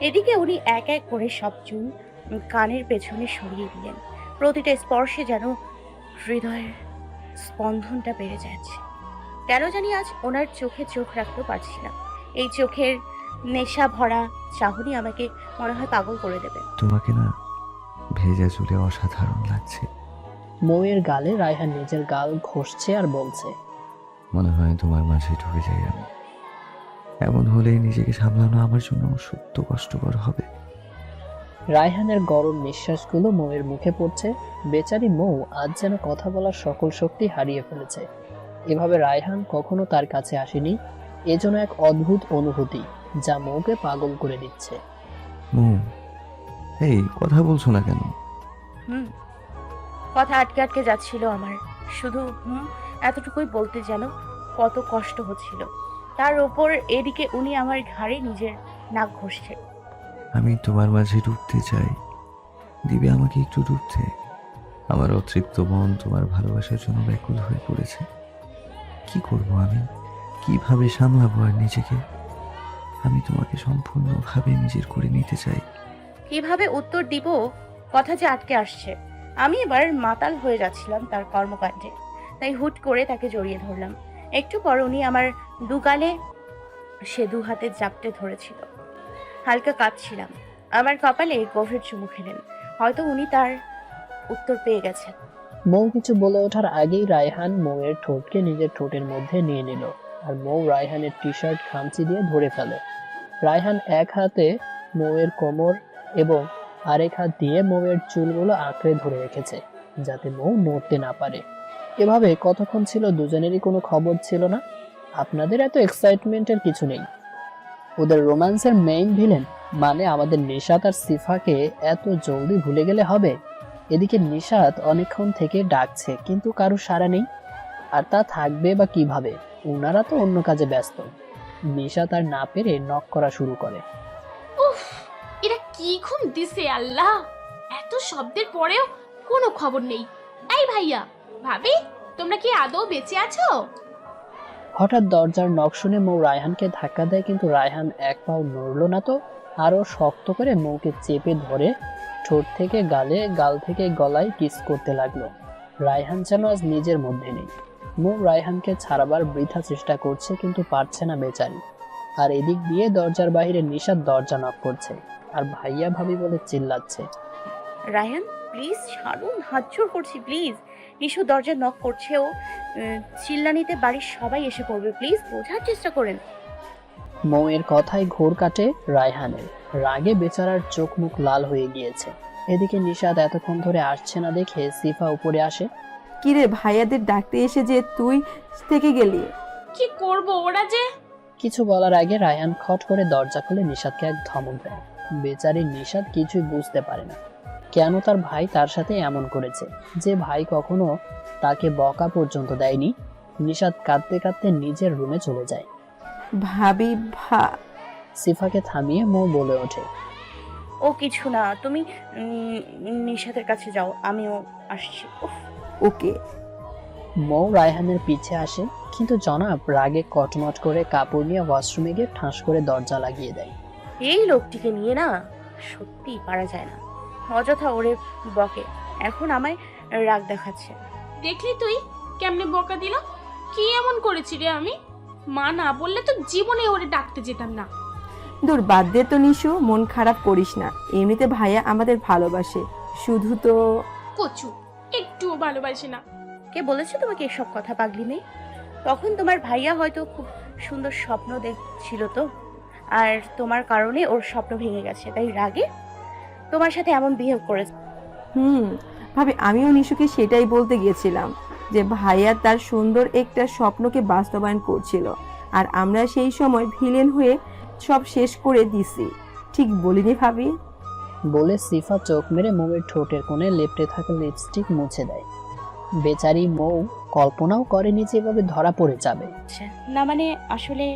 এদিকে উনি এক এক করে সব চুল কানের পেছনে সরিয়ে দিলেন। প্রতিটা স্পর্শে যেন হৃদয়ের স্পন্দনটা বেড়ে যাচ্ছে। কেন জানি আজ ওনার চোখে চোখ রাখতে পারছি না। এই চোখের নেশা ভরা চাহনি আমাকে মনে হয় পাগল করে দেবে। তোমাকে না ভেজা চুলে অসাধারণ লাগছে। মৌয়ের গালে রায়হান নিজের গাল ঘষছে আর বলছে, মনে হয় তোমার মাঝে ঢুকে যাই আমি। এমন হলে নিজেকে সামলানো আমার জন্য সত্য কষ্টকর হবে। রায়হানের গরম নিঃশ্বাসগুলো মৌয়ের মুখে পড়ছে। বেচারি মৌ আজ যেন কথা বলার সকল শক্তি হারিয়ে ফেলেছে। এভাবে রায়হান কখনো তার কাছে আসেনি। এজন্য এক অদ্ভুত অনুভূতি যা মৌকে পাগল করে দিচ্ছে। মৌ, এই কথা বলছো না কেন? কথা আটকে আটকে যাচ্ছিল আমার। শুধু এতটুকুই বলতে যেন কত কষ্ট হচ্ছিল। তার ওপর এদিকে উনি আমার ঘাড়ে নিজের নাক ঘষছে। আমি তোমার মাঝে ডুবতে চাই, দিবে আমাকে একটু ডুবতে? আমার অতৃপ্ত মন তোমার ভালোবাসার জন্য ব্যাকুল হয়ে পড়েছে। কি করব আমি? কিভাবে সামলাবো আর নিজেকে? আমি তোমাকে সম্পূর্ণভাবে নিজের করে নিতে চাই। কিভাবে উত্তর দিব, কথা যে আটকে আসছে। আমি এবার মাতাল হয়ে যাচ্ছিলাম তার কর্মকাণ্ডে, তাই হুট করে তাকে জড়িয়ে ধরলাম। একটু পর উনি আমার দুগালে সে দু হাতে জাপটে ধরেছিল। হালকা কাঁদছিলাম। আমার কপালে গভীর চুমু খেলেন। হয়তো উনি তার উত্তর পেয়ে গেছেন। মৌ কিছু বলে ওঠার আগেই রায়হান মৌয়ের ঠোঁটকে নিজের ঠোঁটের মধ্যে নিয়ে নিল, আর মৌ রায়হানের টি শার্ট খামচি দিয়ে ধরে ফেলে। রায়হান এক হাতে মৌয়ের কোমর এবং আরেক হাত দিয়ে মৌয়ের চুলগুলো আঁকড়ে ধরে রেখেছে। যাতে মৌ নড়তে না পারে। এভাবে কতক্ষণ ছিল দুজনেরই কোনো খবর ছিল না। আপনাদের এত এক্সাইটমেন্টের কিছু নেই। ওদের রোম্যান্সের মেইন ভিলেন মানে আমাদের নিশাত আর সিফাকে এত জলদি ভুলে গেলে হবে? এদিকে নিশাত অনেকক্ষণ থেকে ডাকছে কিন্তু কারো সাড়া নেই। আর তা থাকবে বা কিভাবে, ওনারা তো অন্য কাজে ব্যস্ত। নিশাত আর না পেরে নক করা শুরু করে। উফ, এরা কি ঘুম দিছে আল্লাহ! এত শব্দের পরেও কোনো খবর নেই। এই ভাইয়া, ভাবি, তোমরা কি আদৌ বেঁচে আছো? হঠাৎ দরজার নক শুনে মৌ রায়হানকে ধাক্কা দেয়, কিন্তু রায়হান এক পাও নড়ল না, তো আরো শক্ত করে মৌকে চেপে ধরে ঠোঁট থেকে গালে, গাল থেকে গলায় কিস করতে লাগলো। রায়হান যেন আজ নিজের মধ্যে নেই। মৌ রায়হানকে ছাড়াবার বৃথা চেষ্টা করছে কিন্তু পারছে না বেচারি। আর এদিক দিয়ে দরজার বাইরে নিশাত দরজা নক করছে আর ভাইয়া ভাবি বলে চিল্লাচ্ছে। রায়হান প্লিজ ছাড়ুন, হাত জোর করছি প্লিজ। নিশু দরজা নক করছে, ও চিল্লানিতে বাড়ির সবাই এসে পড়বে, প্লিজ বোঝার চেষ্টা করেন। মৌয়ের কথায় ঘোর কাটে রায়হানের। রাগে বেচারার চোখ মুখ লাল হয়ে গিয়েছে। এদিকে নিশাত এতক্ষণ ধরে আসছে না দেখে সিফা উপরে আসে। কিরে, ভাইয়াদের ডাকতে এসে যে তুই থেকে গেলি? কি করব, ওরা যে... কিছু বলার আগে রায়হান খট করে দরজা খুলে নিশাতকে এক ধমক দেয়। বেচারি নিশাত কিছুই বুঝতে পারে না কেন তার ভাই তার সাথে এমন করেছে, যে ভাই কখনো তাকে বকা পর্যন্ত দেয়নি। নিশাত কাঁদতে কাঁদতে নিজের রুমে চলে যায়। ভাবি সিফাকে থামিয়ে মৌ বলে ওঠে। ও কিছু না, তুমি নিশাতের কাছে যাও, আমিও আসছি। ওকে। মৌ রায়হানের পিছে আসে, কিন্তু জনাব রাগে কটমট করে কাপড় নিয়ে ওয়াশরুমে গিয়ে ঠাস করে দরজা লাগিয়ে দেয়। এই লোকটিকে নিয়ে না সত্যি পারা যায় না, অযথা ওরে বকে, এখন আমায় রাগ দেখাচ্ছে। দেখলি তুই কেমনে বকা দিল? কি এমন করেছি রে আমি? মা না বললে তো জীবনে ওরে ডাকতে যেতাম না। দূর বাদ দে তো নিশু, মন খারাপ করিস না। এমনিতে ভাইয়া আমাদের ভালোবাসে, শুধু তো কচু একটুও ভালোবাসে না। কে বলেছে তোমাকে এসব কথা, পাগলি মেয়ে? তখন তোমার ভাইয়া হয়তো খুব সুন্দর স্বপ্ন দেখছিল, তো আর তোমার কারণে ওর স্বপ্ন ভেঙে গেছে, তাই রাগে তোমার সাথে এমন বিহেভ করেছে। ভাবি, আমিও নিশুকে সেটাই বলতে গিয়েছিলাম যে ভাইয়া তার সুন্দর একটা স্বপ্নকে বাস্তবায়ন করছিল, আর আমরা সেই সময় ভিলেন হয়ে সব শেষ করে দিছি। ঠিক বলিনি ভাবি? বলে সিফা চোখ মেরে মৌয়ের ঠোঁটের কোণে লেপ্টে থাকা লিপস্টিক মুছে দেয়। বেচারি মৌ কল্পনাও করেনি যে এভাবে ধরা পড়ে যাবে। না মানে আসলে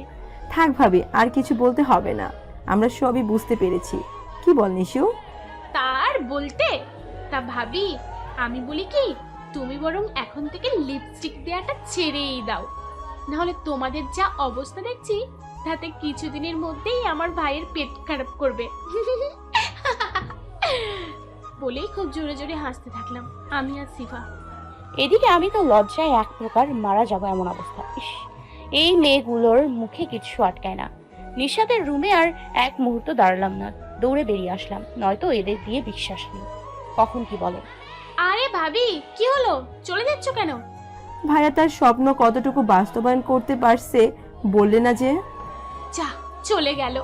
থাক ভাবি, আর কিছু বলতে হবে না, আমরা সবই বুঝতে পেরেছি। কি বল নিশু? তার বলতে তা ভাবি, আমি বলি কি, তুমি বরং এখন থেকে লিপস্টিক দেওয়াটা ছেড়েই দাও, নাহলে তোমাদের যা অবস্থা দেখছি তাতে কিছুদিনের মধ্যেই আমার ভাইয়ের পেট খারাপ করবে। বলেই খুব জোরে জোরে হাসতে থাকলাম আমি আর সিফা। এদিকে আমি তো লজ্জায় এক প্রকার মারা যাবো এমন অবস্থা। ইস, এই মেয়েগুলোর মুখে কিছু আটকায় না। নিশাতের রুমে আর এক মুহূর্ত দাঁড়ালাম না, দৌড়ে বেরিয়ে আসলাম, নয়তো এদের দিয়ে বিশ্বাস নেই কখন কি বলে। আরে ভাবি, কি হলো, চলে যাচ্ছ কেন? ভাইয়া তার স্বপ্ন কতটুকু বাস্তবায়ন করতে পারছে বললে না যে? যা, চলে গেল।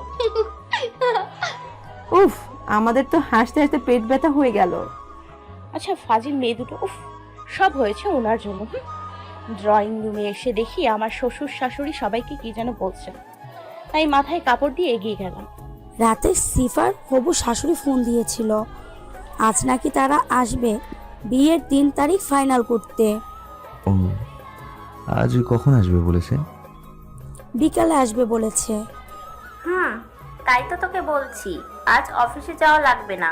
উফ, আমাদের তো হাসতে হাসতে পেট ব্যথা হয়ে গেল। আচ্ছা ফাজিল মেয়ে দুটো, উফ, সব হয়েছে ওনার জন্য। ড্রয়িং রুমে এসে দেখি আমার শ্বশুর শাশুড়ি সবাইকে কি যেন বলছেন, তাই মাথায় কাপড় দিয়ে এগিয়ে গেলাম। রাতে সিফার হবু শাশুড়ি ফোন দিয়েছিল, আজ নাকি তারা আসবে বিয়ের 3 তারিখ ফাইনাল করতে। ও, আজ কখন আসবে বলেছে? বিকালে আসবে বলেছে। তাই তো তোকে বলছি, আজ অফিসে যাওয়া লাগবে না,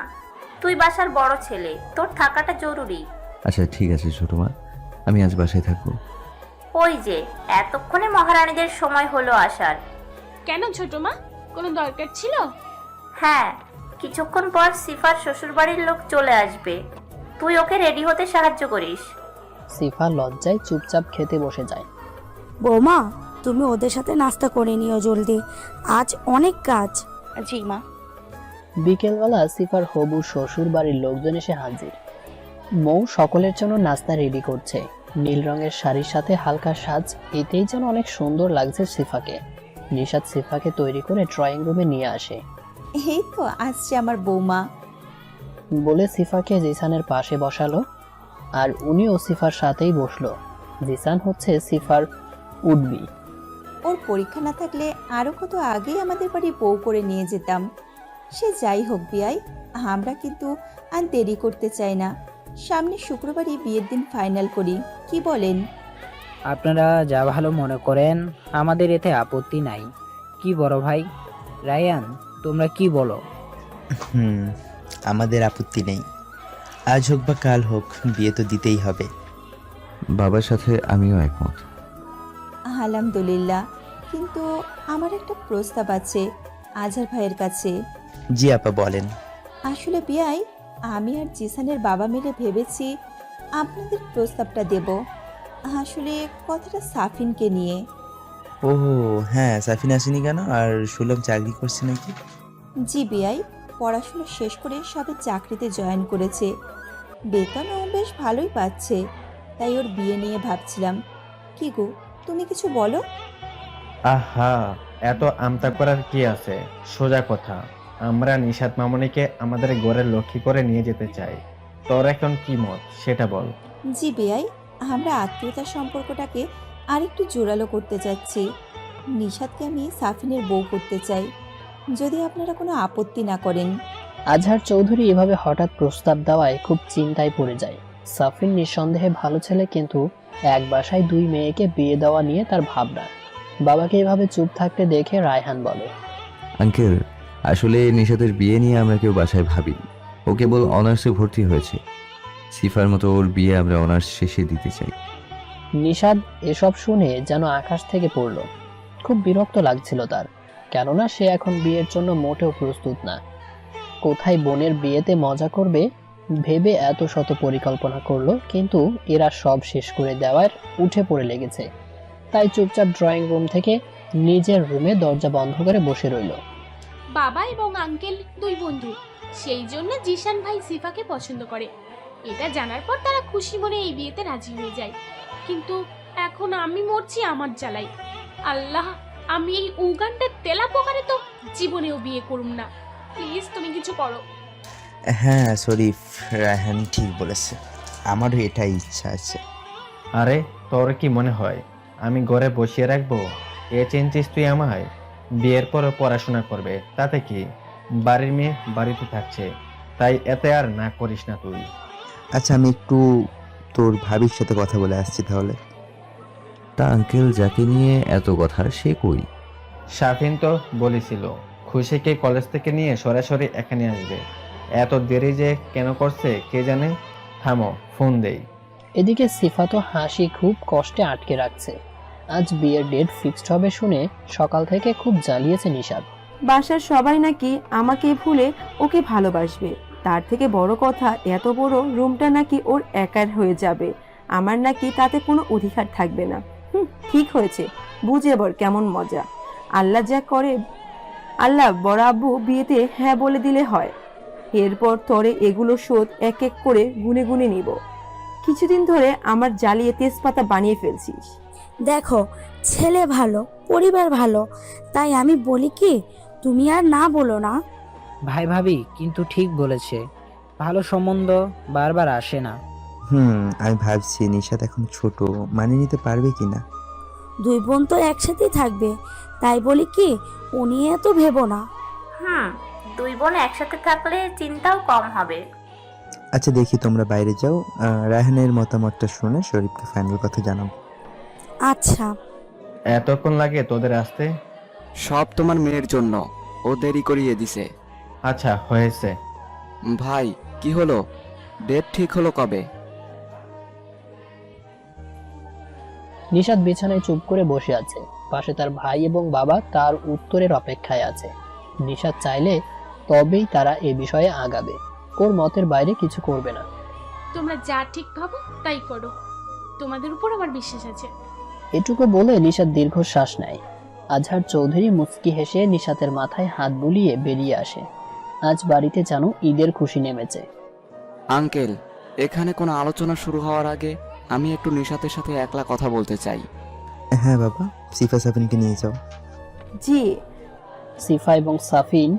তুই বাসার বড় ছেলে, তোর থাকাটা জরুরি। আচ্ছা ঠিক আছে ছোট মা, আমি আজ বাসায় থাকবো। ওই যে এতক্ষণে মহারানীদের সময় হলো আসার। কেন ছোট মা, কোনো দরকার ছিল? হ্যাঁ, কিছুক্ষণ পর সিফার শ্বশুরবাড়ির লোক চলে আসবে, তুই ওকে রেডি হতে সাহায্য করিস। সিফা লজ্জায় চুপচাপ খেতে বসে যায়। বৌমা, তুমি ওদের সাথে নাস্তা করে নিও জলদি, আজ অনেক কাজ। জি মা। বিকেলবেলা সিফার হবু শ্বশুর বাড়ির লোকজন এসে হাজির। মৌ সকলের জন্য নাস্তা রেডি করছে। নীল রঙের শাড়ির সাথে হালকা সাজ, এতেই যেন অনেক সুন্দর লাগছে সিফাকে। নিশাত সিফাকে তৈরি করে ড্রয়িং রুমে নিয়ে আসে। এই তো আসছে আমার বৌমা। বলে সিফাকে জিসানের পাশে বসালো। আর উনিও সিফার সাথেই বসলো। জিসান হচ্ছে সিফার উডবি। ওর পরীক্ষা না থাকলে আরও কত আগেই আমাদের বাড়ি বউ করে নিয়ে যেতাম। সে যাই হোক বিয়াই, আমরা কিন্তু আর দেরি করতে চাই না। সামনে শুক্রবারই বিয়ের দিন ফাইনাল করি, কি বলেন? আপনারা যা ভালো মনে করেন, আমাদের এতে আপত্তি নাই। কি বড় ভাই রায়ান, তোমরা কি বলো? আমাদের আপত্তি নেই। আজ হোক বা কাল হোক, বিয়ে তো দিতেই হবে। বাবার সাথে আমিও একমত। আলহামদুলিল্লাহ, কিন্তু আমার একটা প্রস্তাব আছে আজহার ভাইয়ের কাছে। জি আপা, বলেন। আসলে বিয়াই, আমি আর জিসানের বাবা মিলে ভেবেছি আপনাদের প্রস্তাবটা দেব। আসলে কথাটা সাফিনকে নিয়ে। ও হ্যাঁ, সাফিন আসেনি কেন? আর শুনলাম চাকরি করছে নাকি? জি বিয়াই, পড়াশোনা শেষ করে সবে চাকরিতে জয়েন করেছে। বেতনও বেশ ভালোই পাচ্ছে, তাই ওর বিয়ে নিয়ে ভাবছিলাম। কি গো, তুমি কিছু বলো? আহা, এত আমতা করার কি আছে? সোজা কথা, আমরা নিশাত মামনিকে আমাদের ঘরের লক্ষ্মী করে নিয়ে যেতে চাই। তোর এখন কি মত সেটা বল। জি বিয়াই, আমরা আত্মীয়তার সম্পর্কটাকে আরেকটু জোরালো করতে চাচ্ছি। নিশাতকে আমি সাফিনের বউ করতে চাই, যদি আপনারা কোনো আপত্তি না করেন। আজহার চৌধুরী এভাবে হঠাৎ প্রস্তাব দেওয়ায় খুব চিন্তায় পড়ে যায়। সাফিন নিঃসন্দেহে ভালো ছেলে, কিন্তু এক বাসায় দুই মেয়েকে বিয়ে দেওয়া নিয়ে তার ভাবনা। বাবাকে এভাবে চুপ থাকতে দেখে রায়হান বলে, আঙ্কেল, আসলে নিশাতের বিয়ে নিয়ে আমরা কেউ বাসায় ভাবি। ও কেবল অনার্সে ভর্তি হয়েছে। সিফার মতো ওর বিয়ে আমরা অনার্স শেষে দিতে চাই। নিশাদ এসব শুনে যেন আকাশ থেকে পড়ল। খুব বিরক্ত লাগছিল তার, কেননা সে এখন বিয়ের জন্য মোটেও প্রস্তুত না। কোথায় বোনের বিয়েতে মজা করবে ভেবে এত শত পরিকল্পনা করলো, কিন্তু এরা সব শেষ করে দেওয়ার উঠে পড়ে লেগেছে। তাই চুপচাপ ড্রয়িং রুম থেকে নিজের রুমে দরজা বন্ধ করে বসে রইল। বাবা এবং আঙ্কেল দুই বন্ধু, সেই জন্য জিশান ভাই সিফাকে পছন্দ করে। এটা জানার পর তারা খুশি মনে এই বিয়েতে রাজি হয়ে যায়। কিন্তু এখন আমি মরছি আমার জ্বালাই। আল্লাহ, আমি এই উগান্ডার তেলা পোকারে তো জীবনেও বিয়ে করুম না। প্লিজ তুমি কিছু করো। হ্যাঁ শরীফ, রায়হান ঠিক বলেছে, আমারও এটাই ইচ্ছা আছে। আরে তোর কি মনে হয় আমি ঘরে বসিয়ে রাখবো? এ চিনছিস তুই আমায়? বিয়ের পরে পড়াশোনা করবে, তাতে কি? বাড়ির মেয়ে বাড়িতে থাকছে, তাই এতে আর না করিস না তুই। আচ্ছা, আমি একটু তোর ভাবির সাথে কথা বলে আসছি তাহলে। তা আঙ্কেল, যাকে নিয়ে এত কথা সে কই? শাফিন তো বলেছিল খুশিকে কলেজ থেকে নিয়ে সরাসরি এখানে আসবে। এত দেরি যে কেন করছে কে জানে। থামো, ফোন দেই। এদিকে সিফা তো হাসি খুব কষ্টে আটকে রাখছে। আজ বিয়ের ডেট ফিক্সড হবে শুনে সকাল থেকে খুব জ্বালিয়েছে নিশাদ। বাসার সবাই নাকি আমাকে ভুলে ওকে ভালোবাসবে। তার থেকে বড় কথা, এত বড় রুমটা নাকি ওর একার হয়ে যাবে, আমার নাকি তাতে কোনো অধিকার থাকবে না। ঠিক হয়েছে, বুঝে এবার কেমন মজা। আল্লাহ যা করে, আল্লাহ বড় আব্বু বিয়েতে হ্যাঁ বলে দিলে হয়। এরপর তরে এগুলো শোধ এক এক করে গুনে গুনে নিব। কিছুদিন ধরে আমার জ্বালিয়ে তেজপাতা বানিয়ে ফেলছিস। দেখো, ছেলে ভালো, পরিবার ভালো, তাই আমি বলি কি তুমি আর না বলো না। ভাই ভাবি কিন্তু ঠিক বলেছে, ভালো সম্বন্ধ বারবার আসে না। আমি ভাবছি নিশাত এখন ছোট, মানিয়ে নিতে পারবে কিনা। দুই বোন তো একসাথেই থাকবে, তাই বলি কি ও নিয়ে এত ভেবো না। দুই বোন একসাথে থাকলে চিন্তাও কম হবে। আচ্ছা দেখি, তোমরা বাইরে যাও, রায়হানের মতামতটা শুনে শরীফকে ফাইনাল কথা জানাবো। আচ্ছা। এতক্ষণ লাগে তোদের আসতে? সব তোমার মেয়ের জন্য, ও দেরি করিয়ে দিছে। আচ্ছা হয়েছে। ভাই কি হলো, ডেট ঠিক হলো কবে? নিশাদ বিছানায় চুপ করে বসে আছে। পাশে তার ভাই এবং বাবা তার উত্তরের অপেক্ষায় আছে। নিশাদ চাইলে তবেই তারা এ বিষয়ে আগাবে, ওর মতের বাইরে কিছু করবে না। তোমরা যা ঠিক ভাবো তাই করো, তোমাদের উপর আমার বিশ্বাস আছে। এটুকু বলে নিশাদ দীর্ঘশ্বাস নেয়। আজহার চৌধুরী মুচকি হেসে নিশাতের মাথায় হাত বুলিয়ে বেরিয়ে আসে। আজ বাড়িতে যেন ঈদের খুশি নেমেছে। আঙ্কেল, এখানে কোনো আলোচনা শুরু হওয়ার আগে আমি একটু নিশাতের সাথে একলা কথা বলতে চাই। হ্যাঁ বাবা, সিফা সাফিনকে নিয়ে যাও। জি। সিফা এবং সাফিন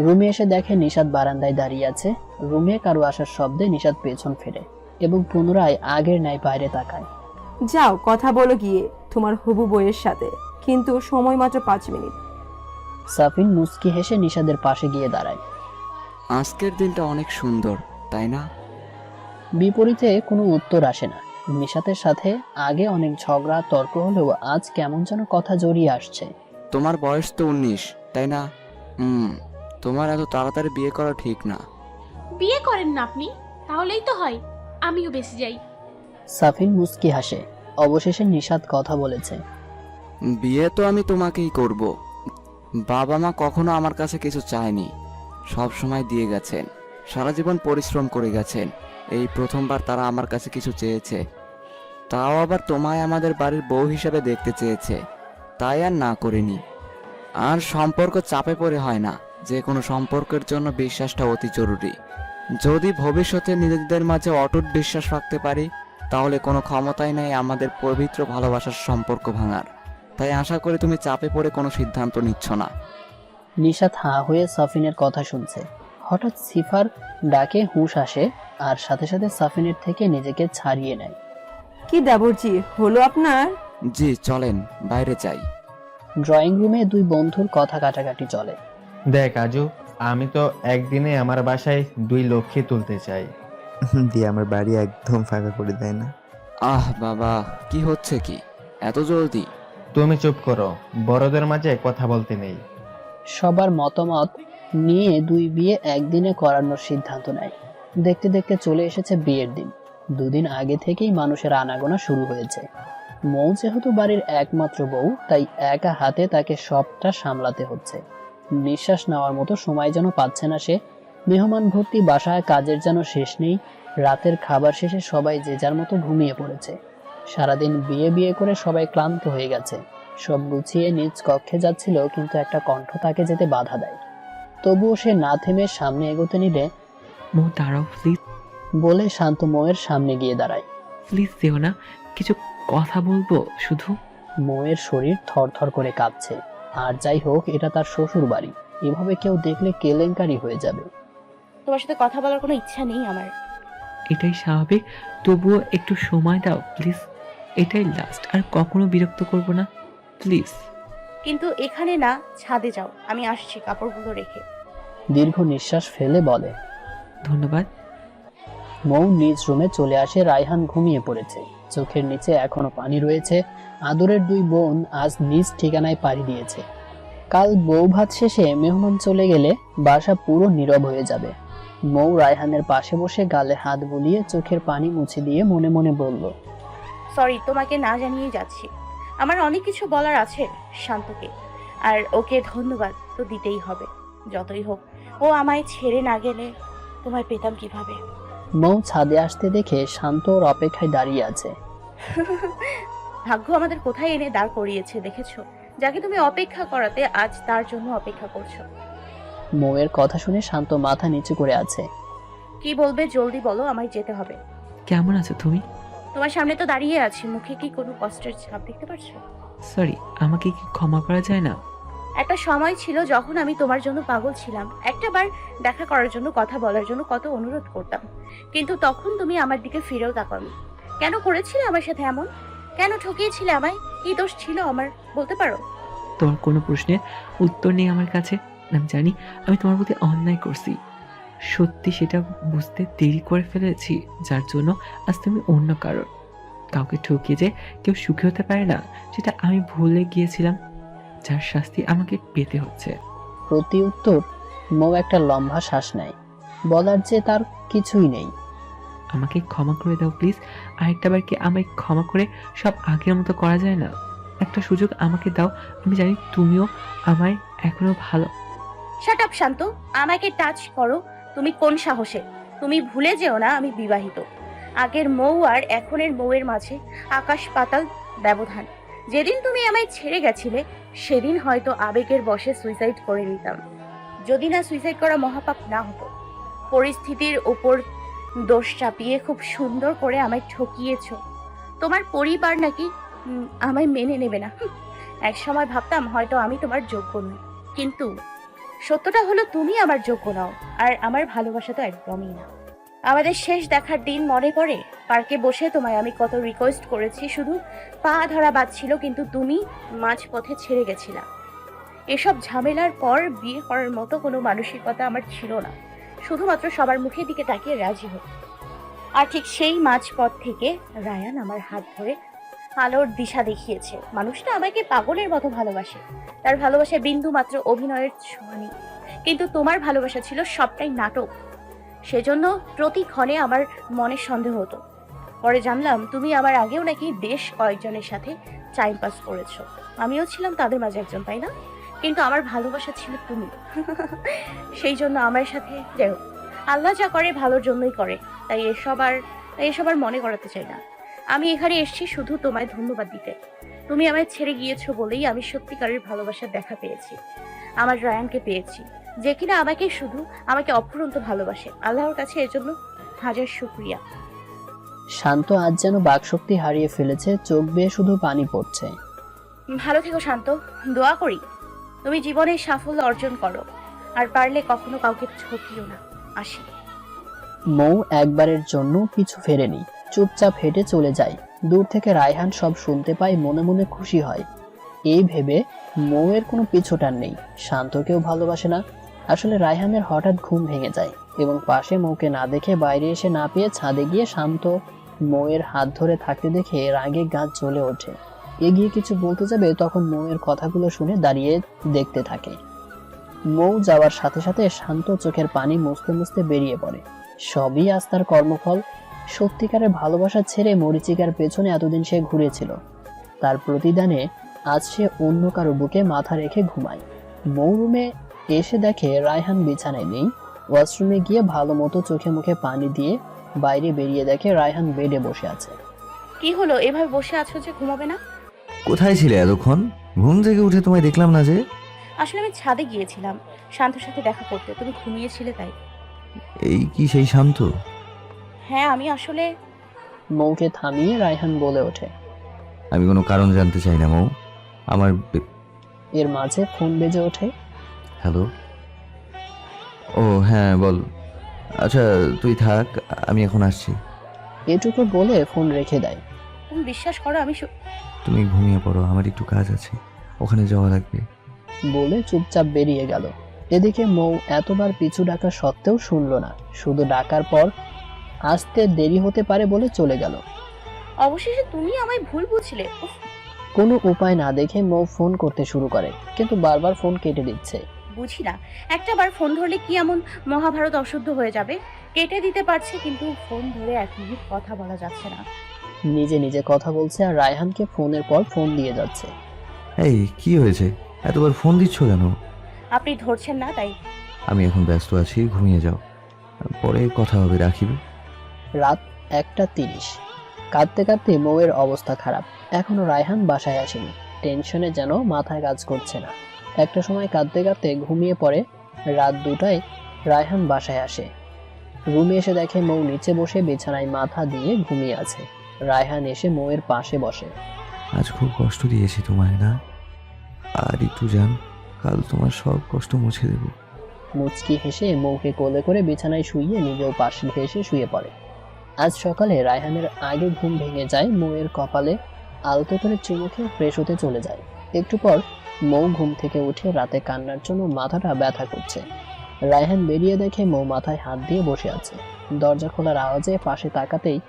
রুমে এসে দেখে নিশাত বারান্দায় দাঁড়িয়ে আছে। রুমে কারো আসার শব্দে নিশাত পেছন ফেরে। এবং পুনরায় আগের ন্যায় বাইরে তাকায়। যাও কথা বলো গিয়ে তোমার হবু বইয়ের সাথে, কিন্তু সময় মাত্র 5 মিনিট। সাফিন মুচকি হেসে নিশাদের পাশে গিয়ে দাঁড়ায়। আজকের দিনটা অনেক সুন্দর, তাই না? বিপরীতে কোনো উত্তর আসে না। নিশাতের সাথে আগে অনেক ঝগড়া তর্ক হলেও আজ কেমন যেন কথা জড়িয়ে আসছে। তোমার বয়স তো 19, তাই না? তোমার এত তাড়াতাড়ি বিয়ে করা ঠিক না। বিয়ে করেন না আপনি, তাহলেই তো হয়। আমিও বেঁচে যাই। সাফিন মুচকি হাসে। অবশেষে নিশাত কথা বলেছে। বিয়ে তো আমি তোমাকেই করব। বাবা মা কখনো আমার কাছে কিছু চায়নি, সব সময় দিয়ে গেছেন, সারা জীবন পরিশ্রম করে গেছেন। এই প্রথমবার তারা আমার কাছে কিছু চেয়েছে, তাও আবার তোমায় আমাদের বাড়ির বউ হিসেবে দেখতে চেয়েছে, তাই আর না করিনি। আর সম্পর্ক চাপে পড়ে হয় না, যে কোনো সম্পর্কের জন্য বিশ্বাসটা অতি জরুরি। যদি ভবিষ্যতে নিজেদের মাঝে অটুট বিশ্বাস রাখতে পারি, তাহলে কোনো ক্ষমতাই নেই আমাদের পবিত্র ভালোবাসার সম্পর্ক ভাঙার। তাই আশা করি তুমি চাপে পড়ে কোনো সিদ্ধান্ত নিচ্ছ না। নিশাত হাঁ হয়ে সাফিনের কথা শুনছে। হঠাৎ সিফার ডাকে হুঁশ আসে আর সাথে সাথে সাফিনের থেকে নিজেকে ছাড়িয়ে নেয়। কি দেবরজি হলো আপনার? জি চলেন, বাইরে যাই। ড্রয়িং রুমে দুই বন্ধুর কথা কাটাকাটি চলে। দেখ আজু, আমি তো একদিনে আমার বাসায় 2 লক্ষ্মী তুলতে চাই। দিয়ে আমার বাড়ি একদম ফাঁকা করে দেয় না। আহ বাবা, কি হচ্ছে কি এত জলদি? তুমি চুপ করো, বড়দের মাঝে কথা বলতে নেই। সবার মতামত নিয়ে দুই বিয়ে একদিনে করানোর সিদ্ধান্ত নেয়। দেখতে দেখতে চলে এসেছে বিয়ের দিন। 2 দিন আগে থেকেই মানুষের আনাগোনা শুরু হয়েছে। মৌ যেহেতু বাড়ির একমাত্র বউ, তাই একা হাতে তাকে সবটা সামলাতে হচ্ছে। নিঃশ্বাস নেওয়ার মতো সময় যেন পাচ্ছে না সে। মেহমান ভর্তি বাসায় কাজের যেন শেষ নেই। রাতের খাবার শেষে সবাই যে যার মতো ঘুমিয়ে পড়েছে। সারাদিন বিয়ে বিয়ে করে সবাই ক্লান্ত হয়ে গেছে। সব গুছিয়ে নিজ কক্ষে যাচ্ছিল, কিন্তু একটা কণ্ঠ তাকে যেতে বাধা দেয়। তবুও সে না থেমে সামনে এগোতে নিলে মৌ দাঁড়াও প্লিজ, বলে শান্ত মৌয়ের সামনে গিয়ে দাঁড়ায়। প্লিজ যেও না, কিছু কথা বলবো শুধু। মৌয়ের শরীর থরথর করে কাঁপছে। আর যাই হোক, এটা তার শ্বশুর বাড়ি, এভাবে কেউ দেখলে কেলেঙ্কারি হয়ে যাবে। তোমার সাথে কথা বলার কোনো ইচ্ছা নেই আমার। এটাই স্বাভাবিক, তবুও একটু সময় দাও প্লিজ। এটাই লাস্ট, আর কখনো বিরক্ত করব না, প্লিজ। কিন্তু এখানে না, ছাদে যাও, আমি আসছি কাপড়গুলো রেখে। দীর্ঘ নিঃশ্বাস ফেলে বলে। ধন্যবাদ। মৌ নিজ রুমে চলে আসে। রায়হান ঘুমিয়ে পড়েছে, চোখের নিচে এখনো পানি রয়েছে। আদরের 2 বোন আজ নিজ ঠিকানায় পাড়ি দিয়েছে। কাল বউ ভাত শেষে মেহমান চলে গেলে বাসা পুরো নীরব হয়ে যাবে। মৌ রায়হানের পাশে বসে গালে হাত বুলিয়ে চোখের পানি মুছে দিয়ে মনে মনে বলল, সরি, তোমাকে না জানিয়ে যাচ্ছি। আমার অনেক কিছু বলার আছে শান্তকে, আর ওকে ধন্যবাদ তো দিতেই হবে। যতই হোক, ও আমায় ছেড়ে না গেলে তোমায় পেতাম কিভাবে। মৌ ছাদে আসতে দেখে শান্ত ওর অপেক্ষায় দাঁড়িয়ে আছে। ভাগ্য আমাদের কোথায় এনে দাঁড় করিয়েছে দেখেছো? যাকে তুমি অপেক্ষা করাতে আজ তার জন্য অপেক্ষা করছো। মৌয়ের কথা শুনে শান্ত মাথা নিচু করে আছে। কি বলবে জলদি বলো, আমায় যেতে হবে। কেমন আছো তুমি? তোমার সামনে তো দাঁড়িয়ে আছি, মুখে কি কোনো কষ্টের ছাপ দেখতে পাচ্ছো? সরি, আমাকে কি ক্ষমা করা যায় না? একটা সময় ছিল যখন আমি তোমার জন্য পাগল ছিলাম। একটাবার দেখা করার জন্য, কথা বলার জন্য কত অনুরোধ করতাম, কিন্তু তখন তুমি আমার দিকে ফিরেও তাকাওনি। কেন করেছিলে আমার সাথে এমন? কেন ঠকিয়েছিলে আমায়? কি দোষ ছিল আমার, বলতে পারো? তোমার কোনো প্রশ্নের উত্তর নেই আমার কাছে। আমি জানি আমি তোমার প্রতি অন্যায় করছি, সত্যি সেটা বুঝতে দেরি করে ফেলেছি, যার জন্য আজ তুমি অন্য কাউকে ঠকিয়ে যে কেউ সুখী হতে পারে না, সেটা আমি ভুলে গিয়েছিলাম, যার শাস্তি আমাকে পেতে হচ্ছে। প্রতি উত্তর মৌ একটা লম্বা শ্বাস নেয়। বলার যে তার কিছুই নেই। আমাকে ক্ষমা করে দাও প্লিজ। আরেকটা বার কি আমায় ক্ষমা করে সব আগের মতো করা যায় না? একটা সুযোগ আমাকে দাও। আমি জানি তুমিও আমায় এখনো ভালো। শাট আপ শান্ত, আমাকে টাচ করো তুমি কোন সাহসে? তুমি ভুলে যেও না আমি বিবাহিত। আগের মৌ আর এখনের মৌয়ের মাঝে আকাশ পাতাল ব্যবধান। যেদিন তুমি আমায় ছেড়ে গেছিলে, সেদিন হয়তো আবেগের বশে সুইসাইড করে নিতাম, যদি না সুইসাইড করা মহাপাপ না হতো। পরিস্থিতির ওপর দোষ চাপিয়ে খুব সুন্দর করে আমায় ঠকিয়েছো। তোমার পরিবার নাকি আমায় মেনে নেবে না। এক সময় ভাবতাম হয়তো আমি তোমার যোগ্য নই, কিন্তু সত্যটা হলো তুমি আমার যোগ্য নাও, আর আমার ভালোবাসা তো একদমই না। আমাদের শেষ দেখার দিন মনে পড়ে? পার্কে বসে তোমায় আমি কত রিকোয়েস্ট করেছি, শুধু পা ধরা বাদ ছিল, কিন্তু তুমি মাঝপথে ছেড়ে গেছিলা। এসব ঝামেলার পর বিয়ে করার মতো কোনো মানসিকতা আমার ছিল না, শুধুমাত্র সবার মুখের দিকে তাকিয়ে রাজি হতো। আর ঠিক সেই মাঝপথ থেকে রায়ান আমার হাত ধরে আলোর দিশা দেখিয়েছে। মানুষটা আমাকে পাগলের মতো ভালোবাসে, তার ভালোবাসায় বিন্দু মাত্র অভিনয়ের ছোঁয়া নেই, কিন্তু তোমার ভালোবাসা ছিল সবটাই নাটক। সেজন্য প্রতিক্ষণে আমার মনে সন্দেহ হতো। পরে জানলাম তুমি আমার আগেও নাকি বেশ কয়েকজনের সাথে টাইম পাস করেছো, আমিও ছিলাম তাদের মাঝে একজন, তাই না? কিন্তু আমার ভালোবাসা ছিল তুমি। সেই জন্য আমার সাথে যাই হোক, আল্লাহ যা করে ভালোর জন্যই করে, তাই এসব আর মনে করাতে চাই না। আমি এখানে এসেছি শুধু তোমায় ধন্যবাদ দিতে। তুমি আমায় ছেড়ে গিয়েছো বলেই আমি সত্যিকারের ভালোবাসার দেখা পেয়েছি, আমার রায়ানকে পেয়েছি, যে কিনা আমাকে অফুরন্ত ভালোবাসে। আল্লাহর কাছে এর জন্য হাজার শুকরিয়া। শান্ত আজ যেন বাকশক্তি হারিয়ে ফেলেছে, চোখ বেয়ে শুধু পানি পড়ছে। ভালো থেকো শান্ত, দোয়া করি তুমি জীবনে সাফল্য অর্জন করো, আর পারলে কখনো কাউকে ঠকিও না। আসি। মৌ একবারের জন্য পিছু ফেরেনি, চুপচাপ হেঁটে চলে যায়। দূর থেকে রায়হান সব শুনতে পায়, মনে মনে খুশি হয়। এই ভেবে মৌয়ের কোনো পিছুটান নেই, শান্তকেও ভালোবাসে না। আসলে রায়হানের হঠাৎ ঘুম ভেঙে যায় এবং পাশে মৌকে না দেখে বাইরে এসে না পেয়ে ছাদে গিয়ে শান্ত মৌয়ের হাত ধরে থাকতে দেখে রাগে গা জ্বলে ওঠে। এগিয়ে কিছু বলতে যাবে, তখন মৌয়ের কথাগুলো শুনে দাঁড়িয়ে দেখতে থাকে। মৌ যাওয়ার সাথে সাথে শান্ত চোখের পানি মুছতে মুছতে বেরিয়ে পড়ে। সবই আস্থার কর্মফল। সত্যিকারের ভালোবাসা ছেড়ে মরিচিকার পেছনে এতদিন সে ঘুরেছিল, তার প্রতিদানে আজ সে অন্য কারো বুকে মাথা রেখে ঘুমায়। মৌ রুমে এসে দেখে রায়হান বিছানায় নেই। ওয়াশরুমে গিয়ে ভালো মতো চোখে মুখে পানি দিয়ে বাইরে বেরিয়ে দেখে রায়হান বেডে বসে আছে। কি হলো, এভাবে বসে আছো যে, ঘুমাবে না? কোথায় ছিলে এতক্ষণ? ঘুম থেকে উঠে তোমায় দেখলাম না যে। আসলে আমি ছাদে গিয়েছিলাম শান্তর সাথে দেখা করতে, তুমি ঘুমিয়েছিলে তাই। এই কি সেই শান্ত? হ্যাঁ, আমি আসলে। মৌকে থামিয়ে রায়হান বলে ওঠে, আমি কোনো কারণ জানতে চাই না মৌ, আমার এর মাঝে ফোন বেজে ওঠে। হ্যালো। ও হ্যাঁ বল। আচ্ছা তুই থাক, আমি এখন আসছি। এটুকু বলে ফোন রেখে দেয়। তুমি বিশ্বাস করো, আমি তুমি ঘুমিয়ে পড়ো, আমার একটু কাজ আছে, ওখানে যাওয়া লাগবে। বলে চুপচাপ বেরিয়ে গেল। এদিকে মৌ এতবার পিছু ডাকা সত্ত্বেও শুনল না, শুধু ডাকার পর আসতে দেরি হতে পারে বলে চলে গেল। অবশেষে তুমি আমায় ভুল বুঝলে। কোনো উপায় না দেখে মৌ ফোন করতে শুরু করে, কিন্তু বারবার ফোন কেটে দিচ্ছে। বুঝি না, একটা বার ফোন ধরলে কি এমন মহাভারত অশুদ্ধ হয়ে যাবে? কেটে দিতে পারছে, কিন্তু ফোন ধরে 1 মিনিট কথা বলা যাচ্ছে না। নিজে নিজে কথা বলছে আর রায়হানকে ফোনের পর ফোন দিয়ে যাচ্ছে। এই কি হয়েছে, এতবার ফোন দিচ্ছ কেন? আপনি ধরছেন না তাই। আমি এখন ব্যস্ত আছি, ঘুমিয়ে যাও, পরে কথা হবে, রাখিব। রাত 1:30। কাঁদতে কাঁদতে মৌয়ের অবস্থা খারাপ। এখনো রায়হান বাসায় আসেনি। টেনশনে যেন মাথায় কাজ করছে না। একটা সময় কাঁদতে কাঁদতে ঘুমিয়ে পড়ে। রাত 2টায় রায়হান বাসায় আসে। রুমে এসে দেখে মৌ নিচে বসে বিছানায় মাথা দিয়ে ঘুমিয়ে আছে। রায়হান এসে মৌয়ের পাশে বসে। আজ খুব কষ্ট দিয়েছি তোমায় না? আর একটু যান, কাল তোমার সব কষ্ট মুছে দেব। মুচকি হেসে মৌকে কোলে করে বিছানায় শুইয়ে নিজেও পাশে ঘেঁষে শুয়ে পড়ে। আজ সকালে রায়হানের আগে ঘুম ভেঙে যায়। মৌয়ের কপালে আলতো করে চুমু খেয়ে ফ্রেশ হতে চলে যায়। একটু পর মৌ ঘুম থেকে উঠে রাতে কান্নার জন্য মাথাটা ব্যথা করছে। রায়হান বেরিয়ে দেখে মৌ মাথায় হাত দিয়ে বসে আছে। দরজা খোলার আওয়াজে পাশে তাকাতেই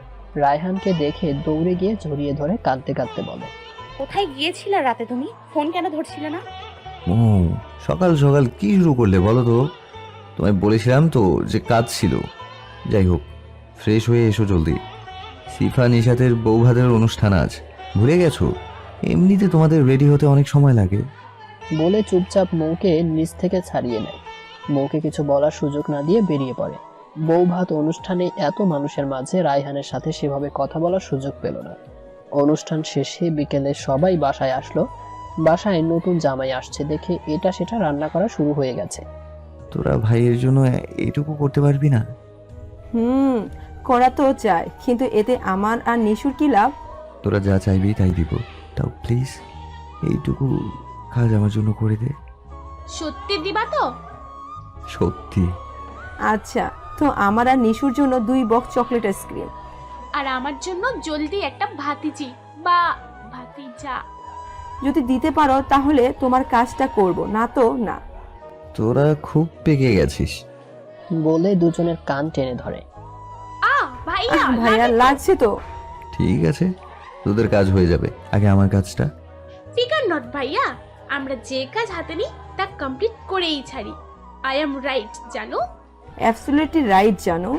রায়হানকে দেখে দৌড়ে গিয়ে জড়িয়ে ধরে কাঁদতে কাঁদতে বলে, কোথায় গিয়েছিলে রাতে? তুমি ফোন কেন ধরছিলে না? মৌ, সকাল সকাল কি শুরু করলে বলো তো? তোমায় বলেছিলাম তো যে কাজ ছিল। যাই হোক, ফ্রেশ হয়ে এসো জলদি। সিফা নিশাতের বউ ভাতের অনুষ্ঠান আজ, ভুলে গেছো? এমনিতে তোমাদের রেডি হতে অনেক সময় লাগে। বলে চুপচাপ মৌকে নিচ থেকে ছাড়িয়ে নেয়। মৌকে কিছু বলার সুযোগ না দিয়ে বেরিয়ে পড়ে। বউ ভাত অনুষ্ঠানে এত মানুষের মাঝে রায়হানের সাথে সেভাবে কথা বলার সুযোগ পেল না। অনুষ্ঠান শেষে বিকেলে সবাই বাসায় আসলো। বাসায় নতুন জামাই আসছে দেখে এটা সেটা রান্না করা শুরু হয়ে গেছে। তোরা ভাইয়ের জন্য এটুকু করতে পারবি না? করা তো চাই, কিন্তু এতে আমার আর নিশুর কি লাভ? তোরা যা চাইবি তাই দিব, তাও প্লিজ এইটুকু কাজ আমার জন্য করে দে। সত্যি দিবা তো? সত্যি। আচ্ছা, তো আমার আর নিশুর জন্য 2 বক্স চকলেট আইসক্রিম। আর আমার জন্য জলদি একটা ভাতিজি বা ভাতিজা। যদি দিতে পারো তাহলে তোমার কাজটা করব, না তো না। তোরা খুব পেকে গেছিস। বলে দুজনের কান টেনে ধরে। ভাইয়া ভাইয়া লাগছে তো। ঠিক আছে, তোদের কাজ হয়ে যাবে, আগে আমার কাজটা। ফিকার নট ভাইয়া, আমরা যে কাজ হাতে নিই তা কমপ্লিট করেই ছাড়ি। আই এম রাইট জানো? অ্যাবসলিউটলি রাইট জানো।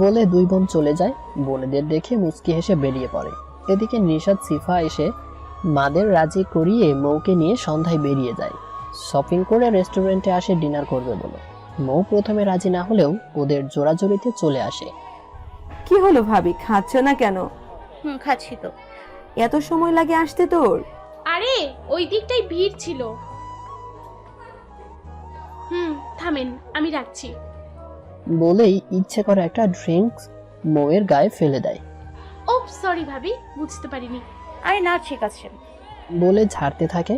বলে দুই বোন চলে যায়। বোনেদের দেখে মুচকি হেসে বেরিয়ে পড়ে। এদিকে নিশাদ সিফা এসে মাদের রাজি করিয়ে মৌকে নিয়ে সন্ধ্যায় বেরিয়ে যায়। শপিং করে রেস্টুরেন্টে আসে ডিনার করবে বলে। মৌ প্রথমে রাজি না হলেও ওদের জোরাজোরিতে চলে আসে। কি হলো ভাবি, খাচ্ছ না কেন? খাচ্ছি তো। এত সময় লাগে আসতে তোর? আরে ওই দিকটাই ভিড় ছিল। থামেন, আমি রাখছি। বলেই ইচ্ছে করে একটা ড্রিঙ্কস মৌয়ের গায়ে ফেলে দেয়। ও সরি ভাবি, বুঝতে পারিনি। আরে না, ঠিক আছে। বলে ঝাড়তে থাকে।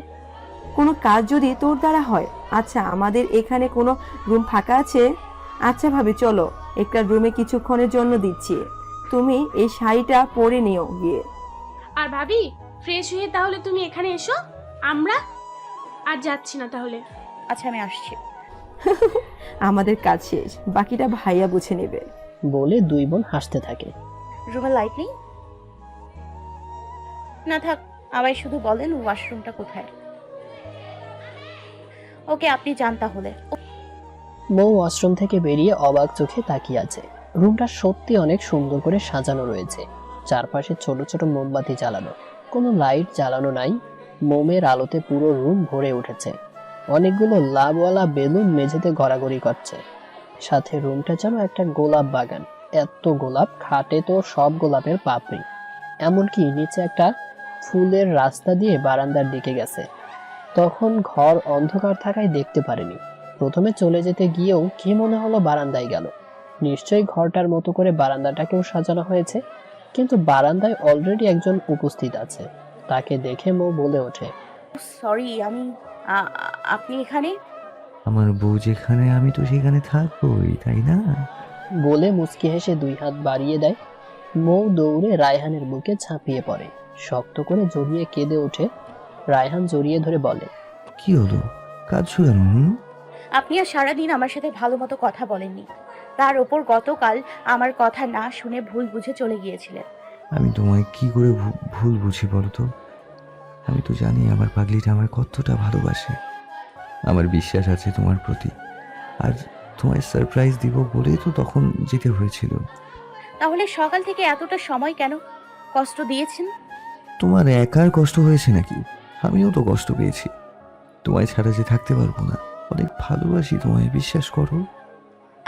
কোনো কাজ যদি তোর দ্বারা হয়। আচ্ছা, আমাদের এখানে কোনো রুম ফাঁকা আছে? আচ্ছা ভাবি, চলো একটা রুমে কিছুক্ষণের জন্য দিচ্ছি, তুমি এই শাড়িটা পরে নিও গিয়ে। আর ভাবি, ফ্রেশ হয়ে তাহলে তুমি এখানে এসো, আমরা আর যাচ্ছি না তাহলে। আচ্ছা, আমি আসছি। আমাদের কাজ শেষ, বাকিটা ভাইয়া বুঝে নেবে। বলে দুই বোন হাসতে থাকে। রুমে লাইট নেই? না থাক, আমায় শুধু বলেন ওয়াশরুমটা কোথায়। ওকে, আপনি যান তাহলে। মৌ ওয়াশরুম থেকে বেরিয়ে অবাক চোখে তাকিয়ে আছে। রুমটা সত্যি অনেক সুন্দর করে সাজানো রয়েছে। চারপাশে ছোট ছোট মোমবাতি জ্বালানো, কোনো লাইট জ্বালানো নাই। মোমের আলোতে পুরো রুম ভরে উঠেছে। অনেকগুলো লাভওয়ালা বেলুন মেঝেতে গড়াগড়ি করছে। সাথে রুমটা যেন একটা গোলাপ বাগান। এত গোলাপ, খাটে তো সব গোলাপের পাপড়ি। এমনকি নিচে একটা ফুলের রাস্তা দিয়ে বারান্দার দিকে গেছে। তখন ঘর অন্ধকার থাকায় দেখতে পারেনি। প্রথমে চলে যেতে গিয়েও কি মনে হলো বারান্দায় গেল। নিশ্চয়ই ঘরটার মতো করে বারান্দাটাকেও সাজানো হয়েছে, কিন্তু বারান্দায় অলরেডি একজন উপস্থিত আছে। তাকে দেখে মৌ বলে ওঠে, সরি, আপনি এখানে? আমার বউ যেখানে আমি তো সেখানে থাকবোই, তাই না? বলে মুচকি হেসে দুই হাত বাড়িয়ে দেয়। মৌ দৌড়ে রায়হানের বুকে ঝাঁপিয়ে পড়ে, শক্ত করে জড়িয়ে কেঁদে ওঠে। রায়হান জড়িয়ে ধরে বলে, কি হলো, কাঁদছো কেন? আপনি আর সারাদিন আমার সাথে ভালো মতো কথা বলেননি, তার ওপর গতকাল আমার কথা না শুনে ভুল বুঝে চলে গিয়েছিলেন। আমি তোমায় কি করে ভুল বুঝি বলো তো? আমি তো জানি আমার পাগলিটা আমায় কতটা ভালোবাসে। আমার বিশ্বাস আছে তোমার প্রতি, আর তোমায় সারপ্রাইজ দিব বলেই তো তখন যেতে হয়েছিল। তাহলে সকাল থেকে এতটা সময় কেন কষ্ট দিয়েছেন? তোমার একার কষ্ট হয়েছে নাকি? আমিও তো কষ্ট পেয়েছি। তোমায় ছাড়া যে থাকতে পারবো না। অনেক ভালোবাসি তোমায়, বিশ্বাস করো।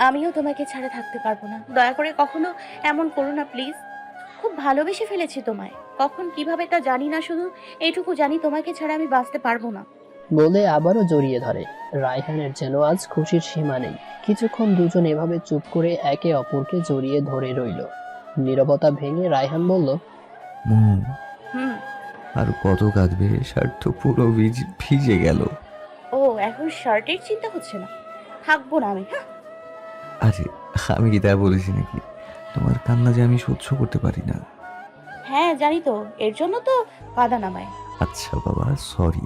আমিও তোমাকে ছাড়া থাকতে পারবো না। দয়া করে কখনো এমন করো না প্লিজ। খুব ভালোবেসে ফেলেছি তোমায়, কখন কিভাবে তা জানি না, শুধু এইটুকু জানি তোমাকে ছাড়া আমি বাঁচতে পারবো না। বলে আবারও জড়িয়ে ধরে। রায়হানের যেন আজ খুশির সীমা নেই। কিছুক্ষণ দুজন এভাবে চুপ করে একে অপরকে জড়িয়ে ধরে রইল। নীরবতা ভেঙে রায়হান বলল, আর কত কাঁদবে? শার্ট তো পুরো ভিজে গেল। ও, এখন শার্টের চিন্তা হচ্ছে না? থাকবো না আমি। আরে আমি কি তা বলেছি নাকি? তোমার কান্না যে আমি সহ্য করতে পারি না। হ্যাঁ জানি তো, এর জন্য তো কাঁদা নামায়। আচ্ছা বাবা, সরি।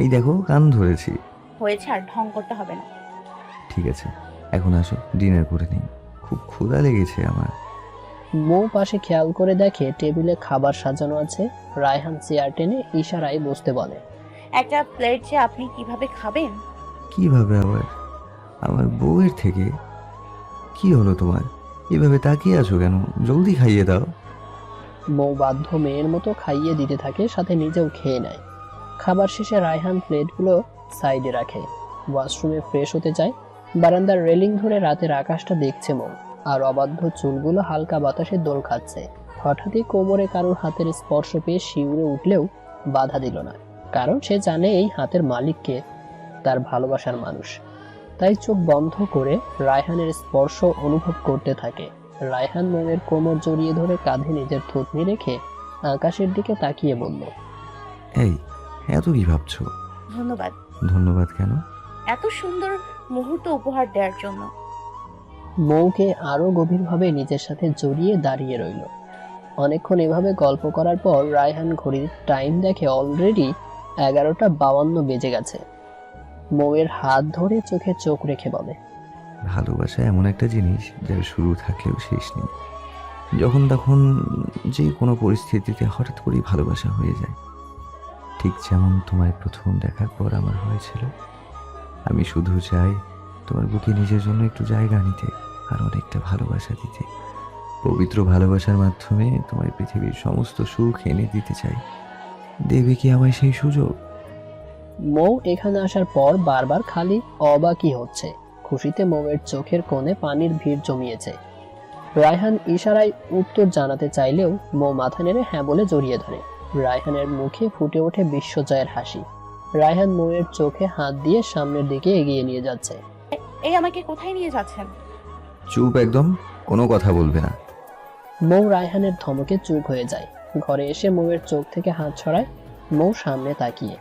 এই দেখো কান ধরেছি। হয়েছে, আর ঢং করতে হবে না। ঠিক আছে, এখন আসো ডিনার করে নিই, খুব ক্ষুধা লেগেছে আমার। মৌ পাশে খেয়াল করে দেখে টেবিলে খাবার সাজানো আছে। রায়হান চেয়ার টেনে ইশারায় বসতে বলে। একটা প্লেট যে আপনি কিভাবে খাবেন? কিভাবে আবার? আমার বউয়ের থেকে? কি হলো তোমার? এভাবে তাকিয়ে আছো কেন? জলদি খাইয়ে দাও। মৌ বাধ্য মেয়ের মতো খাইয়ে দিতে থাকে, সাথে নিজেও খেয়ে নেয়। খাবার শেষে রায়হান প্লেটগুলো সাইডে রাখে। ওয়াশরুমে ফ্রেশ হতে যায়। বারান্দার রেলিং ধরে রাতের আকাশটা দেখছে মৌ, আর অবাধ্য চুলগুলো হালকা বাতাসে দোল খাচ্ছে। হঠাৎই কোমরে কারোর হাতের স্পর্শ পেয়ে শিউরে উঠলেও বাধা দিল না, কারণ সে জানে এই হাতের মালিককে, তার ভালোবাসার মানুষ। তাই চোখ বন্ধ করে রায়হানের স্পর্শ অনুভব করতে থাকে। রায়হান মৌয়ের কোমর জড়িয়ে ধরে কাঁধে নিজের থুতনি রেখে আকাশের দিকে তাকিয়ে বলল, এই এত কি ভাবছো? ধন্যবাদ। ধন্যবাদ কেন? এত সুন্দর মুহূর্ত উপহার দেওয়ার জন্য। মৌকে আরো গভীরভাবে নিজের সাথে জড়িয়ে দাঁড়িয়ে রইল। অনেকক্ষণ এভাবে গল্প করার পর রায়হান ঘড়ির টাইম দেখে অলরেডি 11:52 বেজে গেছে। মৌয়ের হাত ধরে চোখে চোখ রেখে বলে, ভালোবাসা এমন একটা জিনিস যার শুরু থাকলেও শেষ নেই। যখন তখন যে কোনো পরিস্থিতিতে হঠাৎ করেই ভালোবাসা হয়ে যায়, ঠিক যেমন তোমায় প্রথম দেখার পর আমার হয়েছিল। আমি শুধু চাই তোমার বুকে নিজের জন্য একটু জায়গা নিতে আর অনেকটা ভালোবাসা দিতে। পবিত্র ভালোবাসার মাধ্যমে তোমার পৃথিবীর সমস্ত সুখ এনে দিতে চাই। দেবে কি আমায় সেই সুযোগ? মৌ এখানে আসার পর বারবার খালি অবাকই হচ্ছে। খুশিতে মৌয়ের চোখের কোণে পানির ভিড় জমিয়েছে। রায়হান ইশারায় উত্তর জানাতে চাইলেও মৌ মাথা নেড়ে হ্যাঁ বলে জড়িয়ে ধরে। রায়হানের মুখে ফুটে ওঠে বিশ্বজয়ের হাসি। রায়হান মৌয়ের চোখে হাত দিয়ে সামনের দিকে এগিয়ে নিয়ে যাচ্ছে। এই আমাকে কোথায় নিয়ে যাচ্ছেন? চুপ একদম, কোনো কথা বলবে না। মৌ রায়হানের ধমকে চুপ হয়ে যায়। ঘরে এসে মৌয়ের চোখ থেকে হাত ছড়ায়। মৌ সামনে তাকিয়ে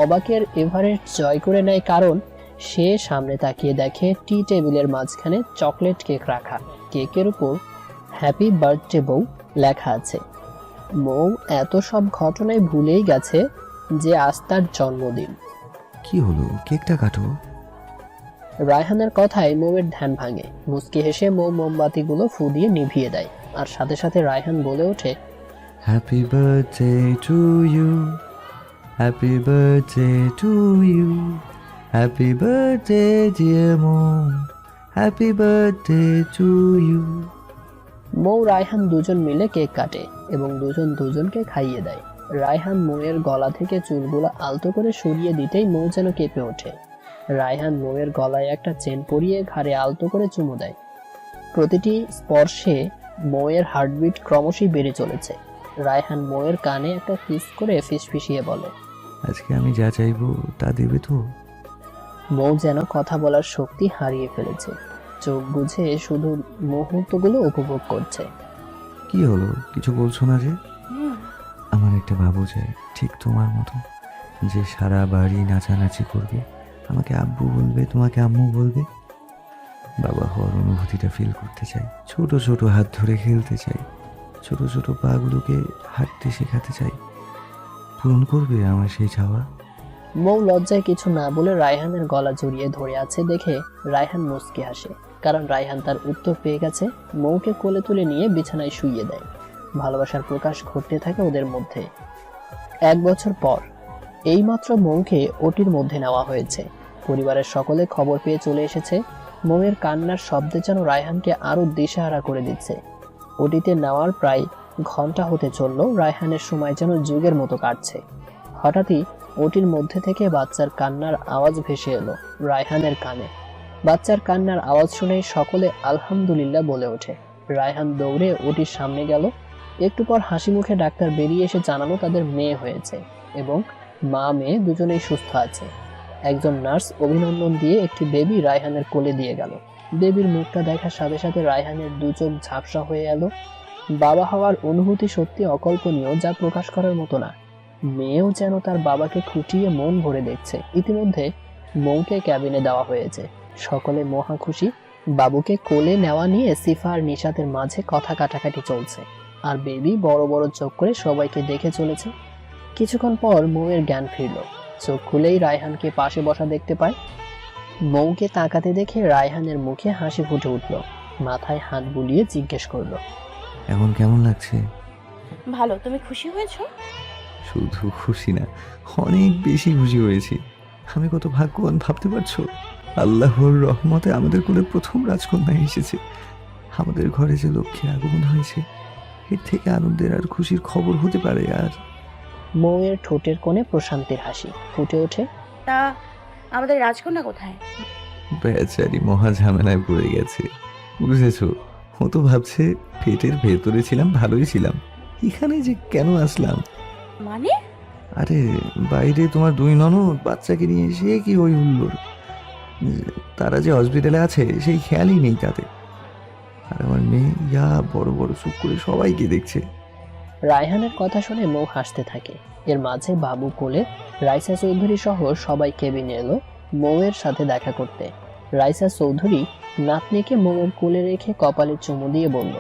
অবাকের এভারেস্ট জয় করে নেয়, কারণ সে সামনে তাকিয়ে দেখে টি টেবিলের মাঝখানে চকলেট কেক রাখা। কেকের উপর হ্যাপি বার্থডে বউ লেখা আছে। মৌ এত সব ঘটনায় ভুলেই গেছে যে আজ তার জন্মদিন। কি হলো, কেকটা কাটো। রায়হানের কথায় মৌয়ের ধ্যান ভাঙে। মুচকি হেসে মৌ মোমবাতিগুলো ফু দিয়ে নিভিয়ে দেয়, আর সাথে সাথে রায়হান বলে ওঠে, happy birthday to you, happy birthday to you, happy birthday dear mom, happy birthday to you. Mou Raihan দুজন মিলে কেক কাটে এবং দুজন দুজনকে খাইয়ে দেয়। রায়হান মৌয়ের গলা থেকে চুলগুলো আলতো করে সরিয়ে দিতেই মৌ যেন কেঁপে ওঠে। রায়হান মৌয়ের গলায় একটা চেন পরিয়ে ঘাড়ে আলতো করে চুমু দেয়। প্রতিটি স্পর্শে মৌয়ের হার্টবিট ক্রমশই বেড়ে চলেছে। রায়হান মৌয়ের কানে একটা কিস করে ফিসফিসিয়ে বলে, আজকে আমি যা চাইবো তা দেবে তো? মৌ যেন কথা বলার শক্তি হারিয়ে ফেলেছে। চোখ বুঝে শুধু মুহূর্তগুলো উপভোগ করছে। কি হলো, কিছু বলছো না যে? আমার একটা বাবু চাই, ঠিক তোমার মতো, যে সারা বাড়ি নাচানাচি করবে, আমাকে আব্বু বলবে, তোমাকে আম্মু বলবে। বাবা হওয়ার অনুভূতিটা ফিল করতে চাই। ছোট ছোট হাত ধরে খেলতে চাই, ছোট ছোট পাগুলোকে হাঁটতে শেখাতে চাই। পূরণ করবে আমার সেই চাওয়া? মৌ লজ্জায় কিছু না বলে রায়হানের গলা জড়িয়ে ধরে আছে দেখে রায়হান মুচকি হাসে, কারণ রায়হান তার উত্তর পেয়ে গেছে। মৌকে কোলে তুলে নিয়ে বিছানায় শুইয়ে দেয়। ভালোবাসার প্রকাশ ঘটতে থাকে ওদের মধ্যে। 1 বছর পর এইমাত্র মৌকে ওটির মধ্যে নেওয়া হয়েছে। পরিবারের সকলে খবর পেয়ে চলে এসেছে। মৌয়ের কান্নার শব্দে যেন রায়হানকে আরো দিশেহারা করে দিচ্ছে। ওটিতে নেওয়ার প্রায় ঘন্টা হতে চলল। রায়হানের সময় যেন যুগের মতো কাটছে। হঠাৎই ওটির মধ্যে থেকে বাচ্চার কান্নার আওয়াজ ভেসে এলো রায়হানের কানে। বাচ্চার কান্নার আওয়াজ শুনেই সকলে আলহামদুলিল্লাহ বলে ওঠে। রায়হান দৌড়ে ওটির সামনে গেল। একটু পর হাসি মুখে ডাক্তার বেরিয়ে এসে জানালো তাদের মেয়ে হয়েছে এবং মা মেয়ে দুজনেই সুস্থ আছে। একজন নার্স অভিনন্দন দিয়ে একটি বেবি রায়হানের কোলে দিয়ে গেল। বেবির মুখটা দেখার সাথে সাথে রায়হানের দু চোখ ঝাপসা হয়ে এলো। বাবা হওয়ার অনুভূতি সত্যি অকল্পনীয়, যা প্রকাশ করার মতো না। মেয়েও যেন তার বাবাকে খুঁটিয়ে মন ভরে দেখছে। ইতিমধ্যে মৌকে ক্যাবিনে দেওয়া হয়েছে। সকলে মহা খুশি। বাবুকে কোলে নেওয়া নিয়ে সিফা আর নিশাতের মাঝে কথা কাটাকাটি চলছে, আর বেবি বড় বড় চোখ করে সবাইকে দেখে চলেছে। কিছুক্ষণ পর মৌয়ের জ্ঞান ফিরল। চোখ খুলেই রায়হানকে পাশে বসা দেখতে পায়। মৌকে তাকাতে দেখে রায়হানের মুখে হাসি ফুটে উঠল। মাথায় হাত বুলিয়ে জিজ্ঞেস করলো, এখন কেমন লাগছে? ভালো, তুমি খুশি হয়েছো? শুধু খুশি না, অনেক বেশি খুশি হয়েছি। আমি কত ভাগ্যবান ভাবতে পারছো? আল্লাহর রহমতে আমাদের কোলে প্রথম রাজকন্যা এসেছে। আমাদের ঘরে যে লক্ষ্মীর আগমন হয়েছে, এর থেকে আনন্দের আর খুশির খবর হতে পারে? আর মৌয়ের ঠোঁটের কোণে প্রশান্তির হাসি ফুটে ওঠে। তা আমাদের রাজকন্যা কোথায়? বেচারি মহা ঝামেলায় পড়ে গেছে, বুঝেছো? ও তো ভাবছে পেটের ভেতরে ছিলাম, ভালোই ছিলাম, এখানে যে কেন আসলাম। মানে? আরে বাইরে তোমার 2 ননদ বাচ্চাকে নিয়ে এসে কি ওই হুল্লোড়। তারা যে হসপিটালে আছে সেই খেয়ালই নেই তাতে। আর আমার মেয়ে ইয়া বড় বড় চুপ করে সবাইকে দেখছে। রায়হানের কথা শুনে মৌ হাসতে থাকে। এর মাঝে বাবু কোলে রাইসা চৌধুরী সহ সবাই কেবিনে এলো মৌয়ের সাথে দেখা করতে। রাইসা চৌধুরী নাতনিকে মৌয়ের কোলে রেখে কপালে চুমু দিয়ে বলল,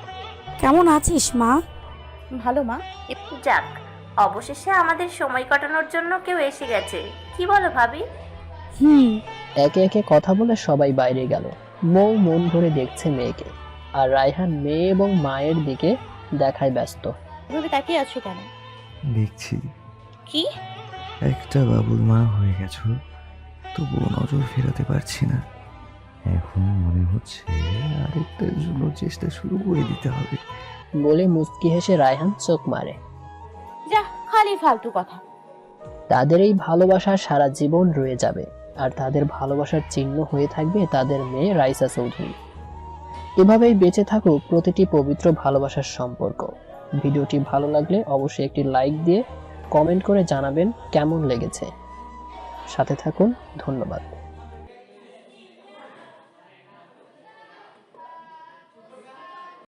কেমন আছিস মা? ভালো মা। যাক, অবশেষে আমাদের সময় কাটানোর জন্য কেউ এসে গেছে। কি বলো ভাবি? হুম। একে একে কথা বলে সবাই বাইরে গেল। মৌ মন ভরে দেখছে মেয়েকে, আর রায়হান মেয়ে এবং মায়ের দিকে দেখায় ব্যস্ত। এভাবে তাকিয়ে আছো কেন? দেখছি কি? একটা বাবুর মা হয়ে গেছো, তবুও নজর ফেরাতে পারছি না। এখন মনে হচ্ছে আরেকটার জন্য চেষ্টা শুরু করে দিতে হবে। বলে মুচকি হেসে রায়হান চোখ মারে। যা, খালি ফালতু কথা। তাদের এই ভালোবাসা সারা জীবন রয়ে যাবে, আর তাদের ভালোবাসার চিহ্ন হয়ে থাকবে তাদের মেয়ে রাইসা চৌধুরী। এভাবেই বেঁচে থাকুক প্রতিটি পবিত্র ভালোবাসার সম্পর্ক। ভিডিওটি ভালো লাগলে অবশ্যই একটি লাইক দিয়ে কমেন্ট করে জানাবেন কেমন লেগেছে। সাথে থাকুন, ধন্যবাদ।